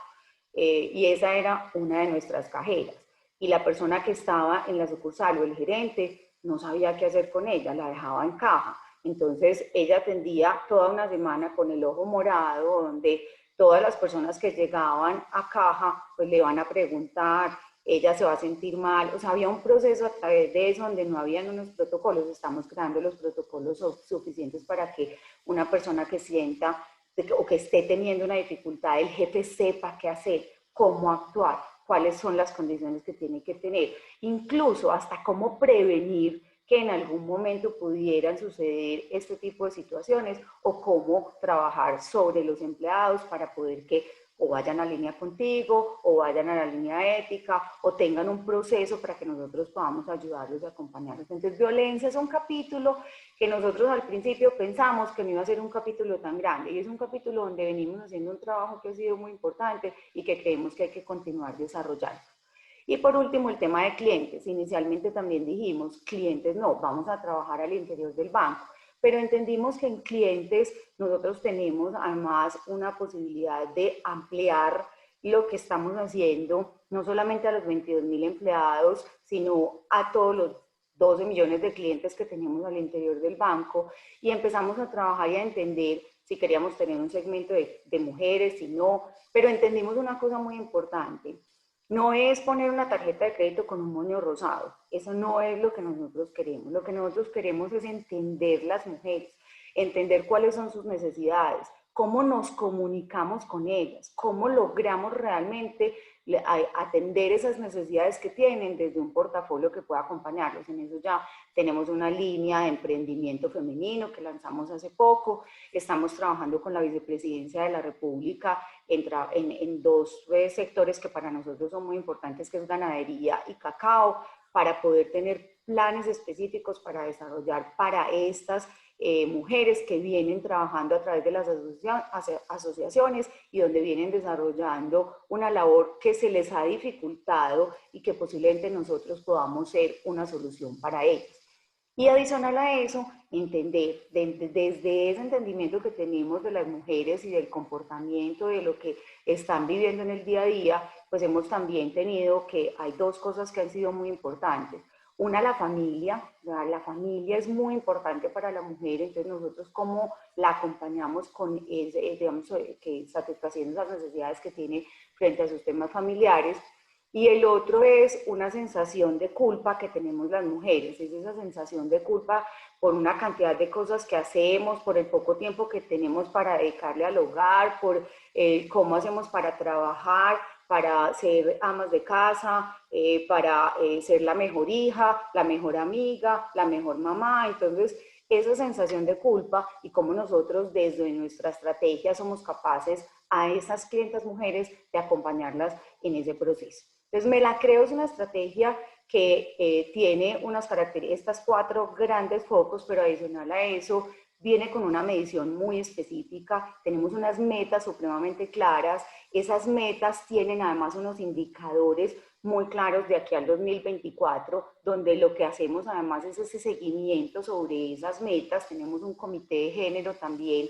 y esa era una de nuestras cajeras. Y la persona que estaba en la sucursal o el gerente no sabía qué hacer con ella, la dejaba en caja. Entonces ella atendía toda una semana con el ojo morado, donde todas las personas que llegaban a caja pues le van a preguntar, ella se va a sentir mal. O sea, había un proceso a través de eso donde no habían unos protocolos. Estamos creando los protocolos suficientes para que una persona que sienta o que esté teniendo una dificultad, el jefe sepa qué hacer, cómo actuar, cuáles son las condiciones que tiene que tener, incluso hasta cómo prevenir que en algún momento pudieran suceder este tipo de situaciones o cómo trabajar sobre los empleados para poder que o vayan a línea contigo, o vayan a la línea ética, o tengan un proceso para que nosotros podamos ayudarlos y acompañarlos. Entonces, violencia es un capítulo que nosotros al principio pensamos que no iba a ser un capítulo tan grande, y es un capítulo donde venimos haciendo un trabajo que ha sido muy importante y que creemos que hay que continuar desarrollando. Y por último, el tema de clientes. Inicialmente también dijimos, clientes no, vamos a trabajar al interior del banco. Pero entendimos que en clientes nosotros tenemos además una posibilidad de ampliar lo que estamos haciendo, no solamente a los 22.000 empleados, sino a todos los 12 millones de clientes que tenemos al interior del banco, y empezamos a trabajar y a entender si queríamos tener un segmento de mujeres, si no, pero entendimos una cosa muy importante. No es poner una tarjeta de crédito con un moño rosado. Eso no es lo que nosotros queremos. Lo que nosotros queremos es entender las mujeres, entender cuáles son sus necesidades, cómo nos comunicamos con ellas, cómo logramos realmente atender esas necesidades que tienen desde un portafolio que pueda acompañarlos. En eso ya tenemos una línea de emprendimiento femenino que lanzamos hace poco. Estamos trabajando con la Vicepresidencia de la República en dos sectores que para nosotros son muy importantes, que es ganadería y cacao, para poder tener planes específicos para desarrollar para estas mujeres que vienen trabajando a través de las asociaciones y donde vienen desarrollando una labor que se les ha dificultado y que posiblemente nosotros podamos ser una solución para ellas. Y adicional a eso, entender, desde ese entendimiento que tenemos de las mujeres y del comportamiento, de lo que están viviendo en el día a día, pues hemos también tenido que hay dos cosas que han sido muy importantes. Una, la familia es muy importante para la mujer, entonces nosotros cómo la acompañamos con digamos, que satisfaciendo esas necesidades que tiene frente a sus temas familiares. Y el otro es una sensación de culpa que tenemos las mujeres, es esa sensación de culpa por una cantidad de cosas que hacemos, por el poco tiempo que tenemos para dedicarle al hogar, por cómo hacemos para trabajar, para ser amas de casa, para ser la mejor hija, la mejor amiga, la mejor mamá. Entonces, esa sensación de culpa y cómo nosotros desde nuestra estrategia somos capaces a esas clientas mujeres de acompañarlas en ese proceso. Entonces, Me la creo es una estrategia que tiene unas características, estas 4 grandes focos, pero adicional a eso, viene con una medición muy específica, tenemos unas metas supremamente claras, esas metas tienen además unos indicadores muy claros de aquí al 2024, donde lo que hacemos además es ese seguimiento sobre esas metas, tenemos un comité de género también,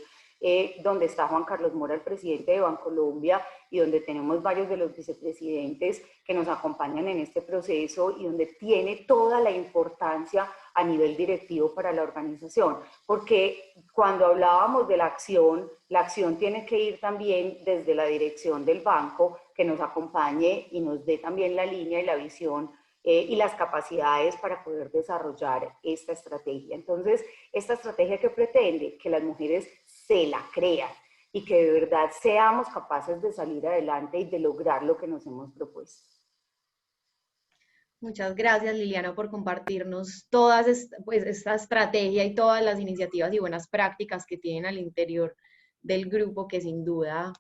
donde está Juan Carlos Mora, el presidente de Bancolombia, y donde tenemos varios de los vicepresidentes que nos acompañan en este proceso y donde tiene toda la importancia a nivel directivo para la organización, porque cuando hablábamos de la acción tiene que ir también desde la dirección del banco, que nos acompañe y nos dé también la línea y la visión y las capacidades para poder desarrollar esta estrategia. Entonces, esta estrategia que pretende que las mujeres se la crean y que de verdad seamos capaces de salir adelante y de lograr lo que nos hemos propuesto. Muchas gracias, Liliana, por compartirnos toda esta estrategia y todas las iniciativas y buenas prácticas que tienen al interior del grupo, que sin duda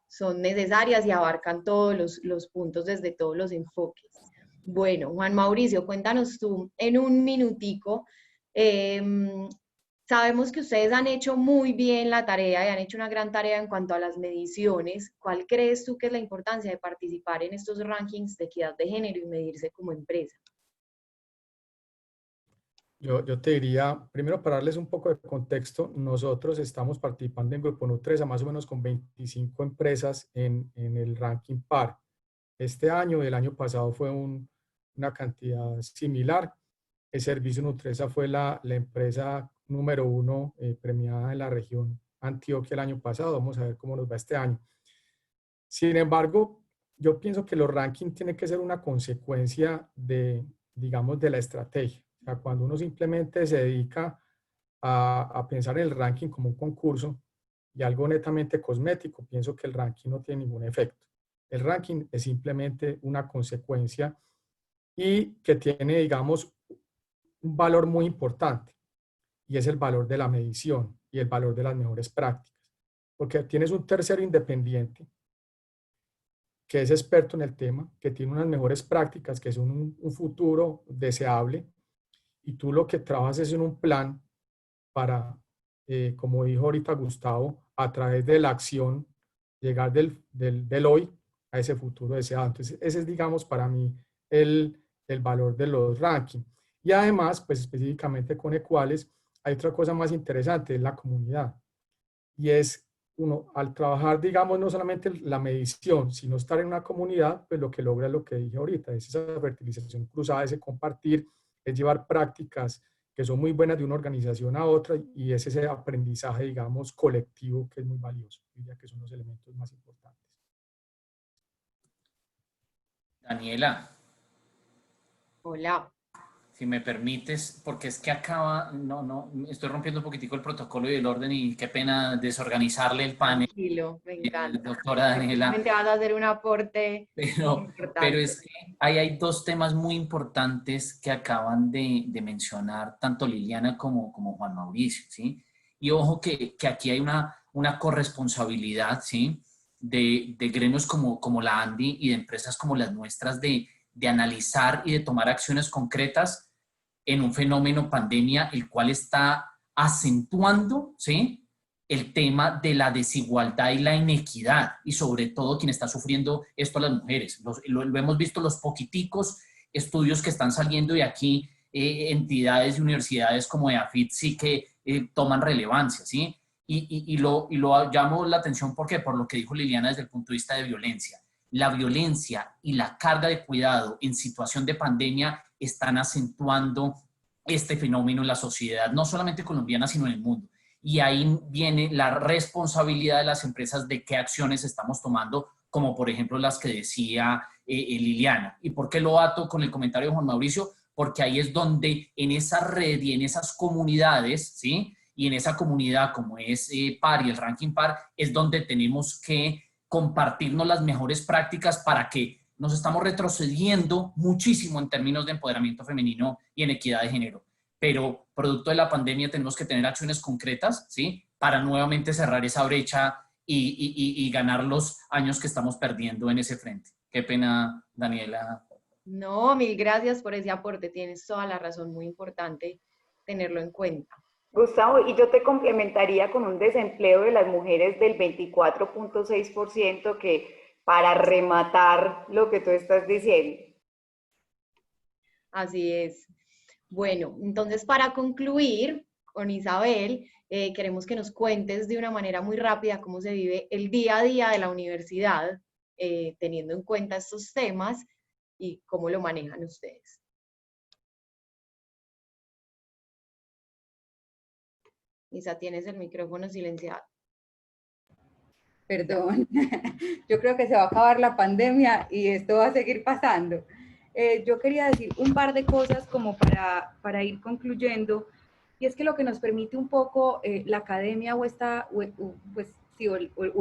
son necesarias y abarcan todos los puntos desde todos los enfoques. Bueno, Juan Mauricio, cuéntanos tú en un minutico. Sabemos que ustedes han hecho muy bien la tarea y han hecho una gran tarea en cuanto a las mediciones. ¿Cuál crees tú que es la importancia de participar en estos rankings de equidad de género y medirse como empresa? Yo te diría, primero para darles un poco de contexto, nosotros estamos participando en Grupo Nutresa más o menos con 25 empresas en el ranking PAR. Este año y el año pasado fue una cantidad similar. El Servicio Nutresa fue la empresa número 1 premiada en la región Antioquia el año pasado. Vamos a ver cómo nos va este año. Sin embargo, yo pienso que los rankings tienen que ser una consecuencia digamos, de la estrategia. O sea, cuando uno simplemente se dedica a pensar en el ranking como un concurso, y algo netamente cosmético, pienso que el ranking no tiene ningún efecto. El ranking es simplemente una consecuencia y que tiene, digamos, un valor muy importante, y es el valor de la medición y el valor de las mejores prácticas. Porque tienes un tercero independiente que es experto en el tema, que tiene unas mejores prácticas, que son un futuro deseable, y tú lo que trabajas es en un plan para, como dijo ahorita Gustavo, a través de la acción, llegar del hoy a ese futuro deseado. Entonces, ese es, digamos, para mí el valor de los rankings. Y además, pues específicamente con Equales, hay otra cosa más interesante, es la comunidad. Y es uno, al trabajar, digamos, no solamente la medición, sino estar en una comunidad, pues lo que logra es lo que dije ahorita, es esa fertilización cruzada, ese compartir, es llevar prácticas que son muy buenas de una organización a otra, y es ese aprendizaje, digamos, colectivo, que es muy valioso. Diría que son los elementos más importantes. Daniela, Hola. si me permites, porque es que acaba, estoy rompiendo un poquitico el protocolo y el orden y qué pena desorganizarle el panel, Tranquilo, me encanta. doctora Daniela. Seguramente vas a hacer un aporte Pero importante. es que hay dos temas muy importantes que acaban de mencionar tanto Liliana como Juan Mauricio, ¿sí? Y ojo que aquí hay una corresponsabilidad, ¿sí? De gremios como la ANDI y de empresas como las nuestras de analizar y de tomar acciones concretas en un fenómeno pandemia, el cual está acentuando, ¿sí?, el tema de la desigualdad y la inequidad, y sobre todo quien está sufriendo esto, las mujeres. Lo hemos visto los poquiticos estudios que están saliendo, y aquí entidades y universidades como EAFIT sí que toman relevancia, ¿sí? Y lo llamo la atención porque, por lo que dijo Liliana desde el punto de vista de violencia. La violencia y la carga de cuidado en situación de pandemia están acentuando este fenómeno en la sociedad, no solamente colombiana, sino en el mundo. Y ahí viene la responsabilidad de las empresas de qué acciones estamos tomando, como por ejemplo las que decía Liliana. ¿Y por qué lo ato con el comentario de Juan Mauricio? Porque ahí es donde en esa red y en esas comunidades, ¿sí?, y en esa comunidad como es PAR y el ranking PAR, es donde tenemos que compartirnos las mejores prácticas, para que nos estamos retrocediendo muchísimo en términos de empoderamiento femenino y en equidad de género. Pero producto de la pandemia tenemos que tener acciones concretas, ¿sí?, para nuevamente cerrar esa brecha y ganar los años que estamos perdiendo en ese frente. Qué pena, Daniela. No, mil gracias por ese aporte. Tienes toda la razón, muy importante tenerlo en cuenta. Gustavo, y yo te complementaría con un desempleo de las mujeres del 24.6%, que para rematar lo que tú estás diciendo. Así es. Bueno, entonces para concluir con Isabel, queremos que nos cuentes de una manera muy rápida cómo se vive el día a día de la universidad, teniendo en cuenta estos temas y cómo lo manejan ustedes. Isa, tienes el micrófono silenciado. Perdón, yo creo que se va a acabar la pandemia y esto va a seguir pasando. Yo quería decir un par de cosas como para ir concluyendo, y es que lo que nos permite un poco la academia o el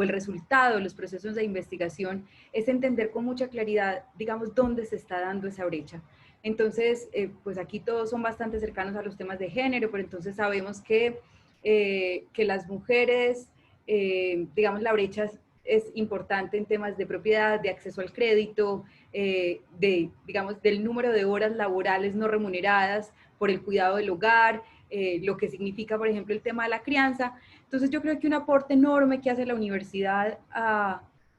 resultado de los procesos de investigación es entender con mucha claridad, digamos, dónde se está dando esa brecha. Entonces, pues aquí todos son bastante cercanos a los temas de género, pero entonces sabemos que las mujeres, digamos, la brecha es importante en temas de propiedad, de acceso al crédito, digamos, del número de horas laborales no remuneradas por el cuidado del hogar, lo que significa, por ejemplo, el tema de la crianza. Entonces yo creo que un aporte enorme que hace la universidad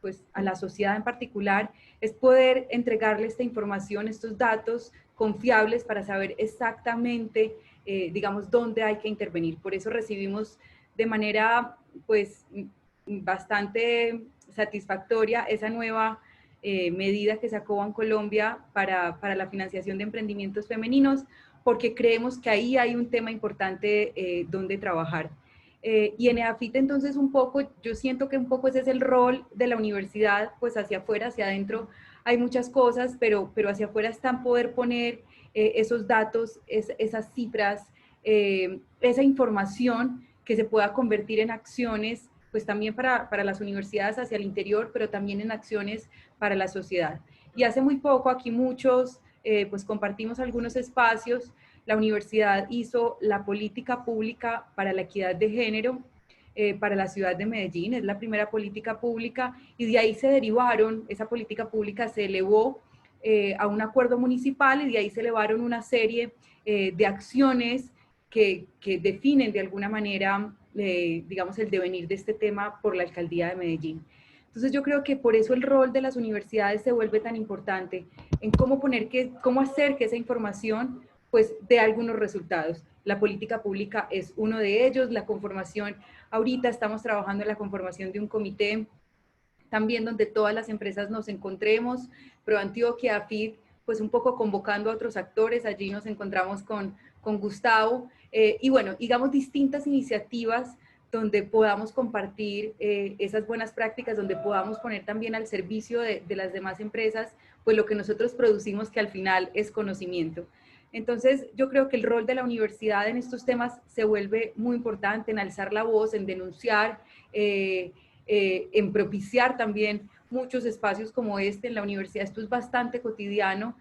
pues, a la sociedad en particular es poder entregarle esta información, estos datos confiables para saber exactamente, digamos, dónde hay que intervenir. Por eso recibimos de manera, pues, bastante satisfactoria esa nueva medida que sacó Bancolombia para la financiación de emprendimientos femeninos, porque creemos que ahí hay un tema importante donde trabajar. Y en EAFIT entonces un poco, yo siento que un poco ese es el rol de la universidad, pues hacia afuera, hacia adentro hay muchas cosas, pero hacia afuera están poder poner esos datos, esas cifras, esa información que se pueda convertir en acciones pues también para las universidades hacia el interior, pero también en acciones para la sociedad. Y hace muy poco aquí muchos, pues compartimos algunos espacios. La universidad hizo la política pública para la equidad de género para la ciudad de Medellín, es la primera política pública, y de ahí se derivaron, esa política pública se elevó a un acuerdo municipal, y de ahí se elevaron una serie de acciones que definen de alguna manera, digamos, el devenir de este tema por la alcaldía de Medellín. Entonces yo creo que por eso el rol de las universidades se vuelve tan importante en cómo hacer que esa información pues dé algunos resultados. La política pública es uno de ellos, la conformación, ahorita estamos trabajando en la conformación de un comité también donde todas las empresas nos encontremos, ProAntioquia, AFID, pues un poco convocando a otros actores, allí nos encontramos con Gustavo, y bueno, digamos distintas iniciativas donde podamos compartir esas buenas prácticas, donde podamos poner también al servicio de las demás empresas, pues lo que nosotros producimos, que al final es conocimiento. Entonces, yo creo que el rol de la universidad en estos temas se vuelve muy importante, en alzar la voz, en denunciar, en propiciar también muchos espacios como este en la universidad. Esto es bastante cotidiano,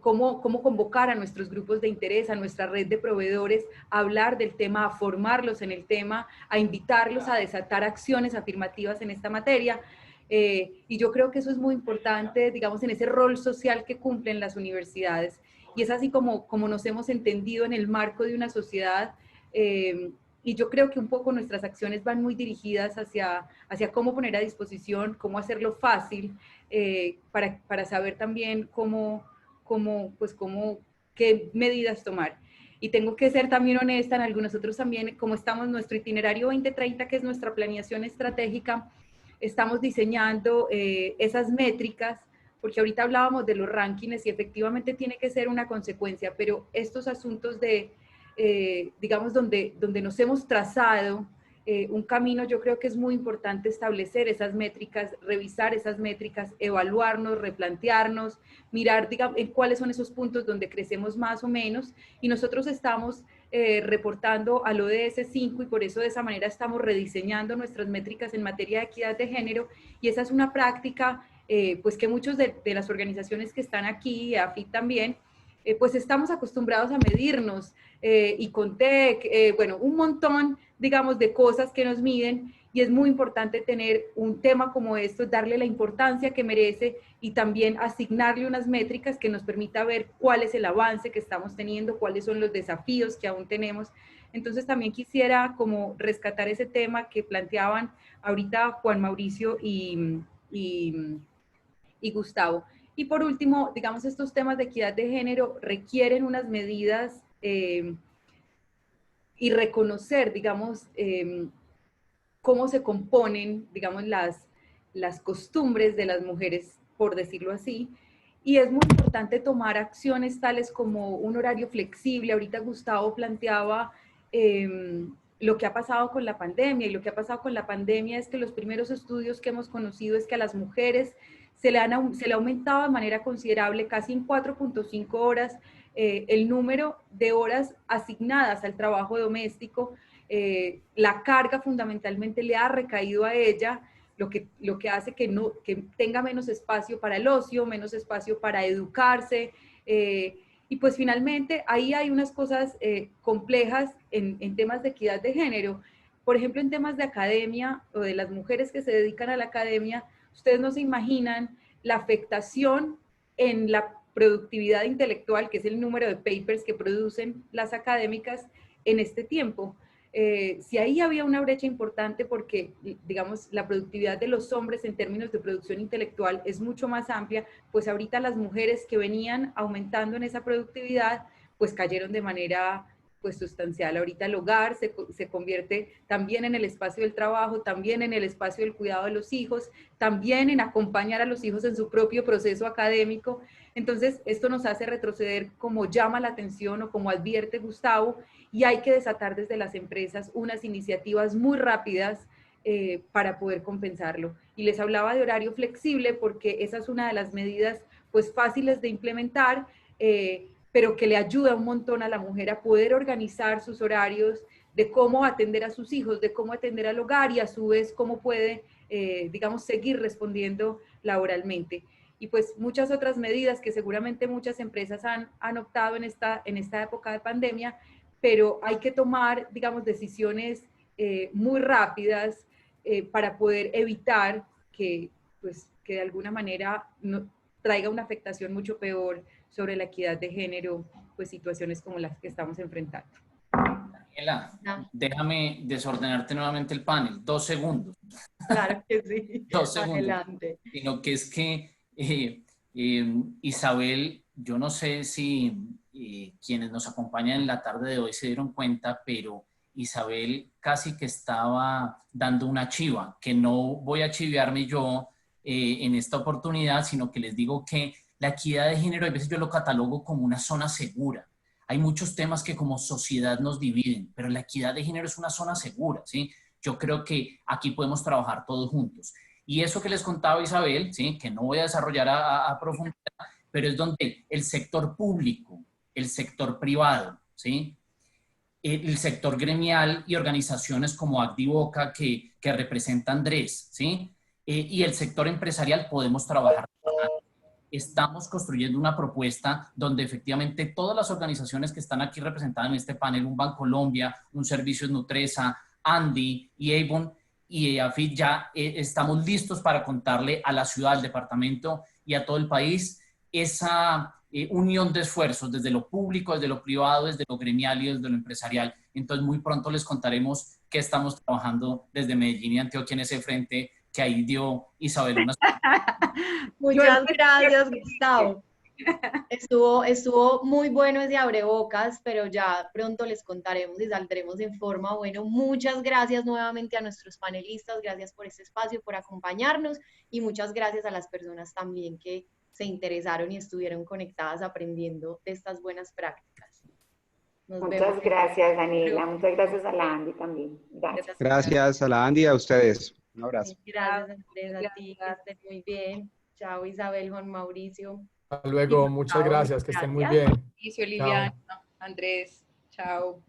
cómo convocar a nuestros grupos de interés, a nuestra red de proveedores, a hablar del tema, a formarlos en el tema, a invitarlos a desatar acciones afirmativas en esta materia. Y yo creo que eso es muy importante, digamos, en ese rol social que cumplen las universidades. Y es así como nos hemos entendido en el marco de una sociedad, y yo creo que un poco nuestras acciones van muy dirigidas hacia cómo poner a disposición, cómo hacerlo fácil, para saber también qué medidas tomar. Y tengo que ser también honesta, en algunos otros también, como estamos en nuestro itinerario 2030, que es nuestra planeación estratégica, estamos diseñando esas métricas, porque ahorita hablábamos de los rankings y efectivamente tiene que ser una consecuencia, pero estos asuntos de, digamos, donde nos hemos trazado un camino, yo creo que es muy importante establecer esas métricas, revisar esas métricas, evaluarnos, replantearnos, mirar, digamos, en cuáles son esos puntos donde crecemos más o menos, y nosotros estamos reportando al ODS 5 y por eso de esa manera estamos rediseñando nuestras métricas en materia de equidad de género, y esa es una práctica pues que muchos de las organizaciones que están aquí, AFID también, pues estamos acostumbrados a medirnos, y con TEC, bueno, un montón, digamos, de cosas que nos miden, y es muy importante tener un tema como esto, darle la importancia que merece y también asignarle unas métricas que nos permita ver cuál es el avance que estamos teniendo, cuáles son los desafíos que aún tenemos. Entonces también quisiera como rescatar ese tema que planteaban ahorita Juan Mauricio y Gustavo. Y por último, digamos, estos temas de equidad de género requieren unas medidas y reconocer, digamos, cómo se componen, digamos, las costumbres de las mujeres, por decirlo así. Y es muy importante tomar acciones tales como un horario flexible. Ahorita Gustavo planteaba lo que ha pasado con la pandemia, y lo que ha pasado con la pandemia es que los primeros estudios que hemos conocido es que a las mujeres se le ha aumentado de manera considerable, casi en 4.5 horas, el número de horas asignadas al trabajo doméstico. La carga fundamentalmente le ha recaído a ella, lo que hace que tenga menos espacio para el ocio, menos espacio para educarse, y pues finalmente ahí hay unas cosas complejas en temas de equidad de género. Por ejemplo, en temas de academia o de las mujeres que se dedican a la academia, ustedes no se imaginan la afectación en la productividad intelectual, que es el número de papers que producen las académicas en este tiempo. Si ahí había una brecha importante porque, digamos, la productividad de los hombres en términos de producción intelectual es mucho más amplia, pues ahorita las mujeres que venían aumentando en esa productividad, pues cayeron de manera pues sustancial. Ahorita el hogar se convierte también en el espacio del trabajo, también en el espacio del cuidado de los hijos, también en acompañar a los hijos en su propio proceso académico. Entonces, esto nos hace retroceder, como llama la atención o como advierte Gustavo, y hay que desatar desde las empresas unas iniciativas muy rápidas para poder compensarlo. Y les hablaba de horario flexible porque esa es una de las medidas pues fáciles de implementar, pero que le ayuda un montón a la mujer a poder organizar sus horarios de cómo atender a sus hijos, de cómo atender al hogar y a su vez cómo puede, digamos, seguir respondiendo laboralmente. Y pues muchas otras medidas que seguramente muchas empresas han optado en esta época de pandemia, pero hay que tomar, digamos, decisiones muy rápidas para poder evitar que, pues, que de alguna manera no, traiga una afectación mucho peor sobre la equidad de género, pues situaciones como las que estamos enfrentando. Daniela, No, déjame desordenarte nuevamente el panel. 2 segundos. claro que sí. 2 segundos. Adelante. Sino que es que Isabel, yo no sé si quienes nos acompañan en la tarde de hoy se dieron cuenta, pero Isabel casi que estaba dando una chiva, que no voy a chiviarme yo en esta oportunidad, sino que les digo que la equidad de género a veces yo lo catalogo como una zona segura. Hay muchos temas que como sociedad nos dividen, pero la equidad de género es una zona segura, ¿sí? Yo creo que aquí podemos trabajar todos juntos. Y eso que les contaba Isabel, ¿sí? Que no voy a desarrollar a profundidad, pero es donde el sector público, el sector privado, ¿sí? El sector gremial y organizaciones como Acdivoca que representa Andrés, ¿sí? Y el sector empresarial podemos trabajar. Estamos construyendo una propuesta donde efectivamente todas las organizaciones que están aquí representadas en este panel, un Bancolombia, un Servicios Nutresa, Andy y Avon y AFIT, ya estamos listos para contarle a la ciudad, al departamento y a todo el país esa unión de esfuerzos desde lo público, desde lo privado, desde lo gremial y desde lo empresarial. Entonces muy pronto les contaremos qué estamos trabajando desde Medellín y Antioquia en ese frente que ahí dio Isabel unas... Muchas gracias, Gustavo. Estuvo muy bueno ese abrebocas, pero ya pronto les contaremos y saldremos en forma. Bueno, muchas gracias nuevamente a nuestros panelistas, gracias por este espacio, por acompañarnos y muchas gracias a las personas también que se interesaron y estuvieron conectadas aprendiendo de estas buenas prácticas. Muchas gracias, Daniela. Muchas gracias a la Andy también. Gracias. Gracias a la Andy y a ustedes. Un abrazo. Gracias, Andrés, a ti, que estén muy bien. Chao, Isabel, Juan Mauricio. Hasta luego, muchas gracias, que estén muy bien. Mauricio, Liliana, Andrés, chao.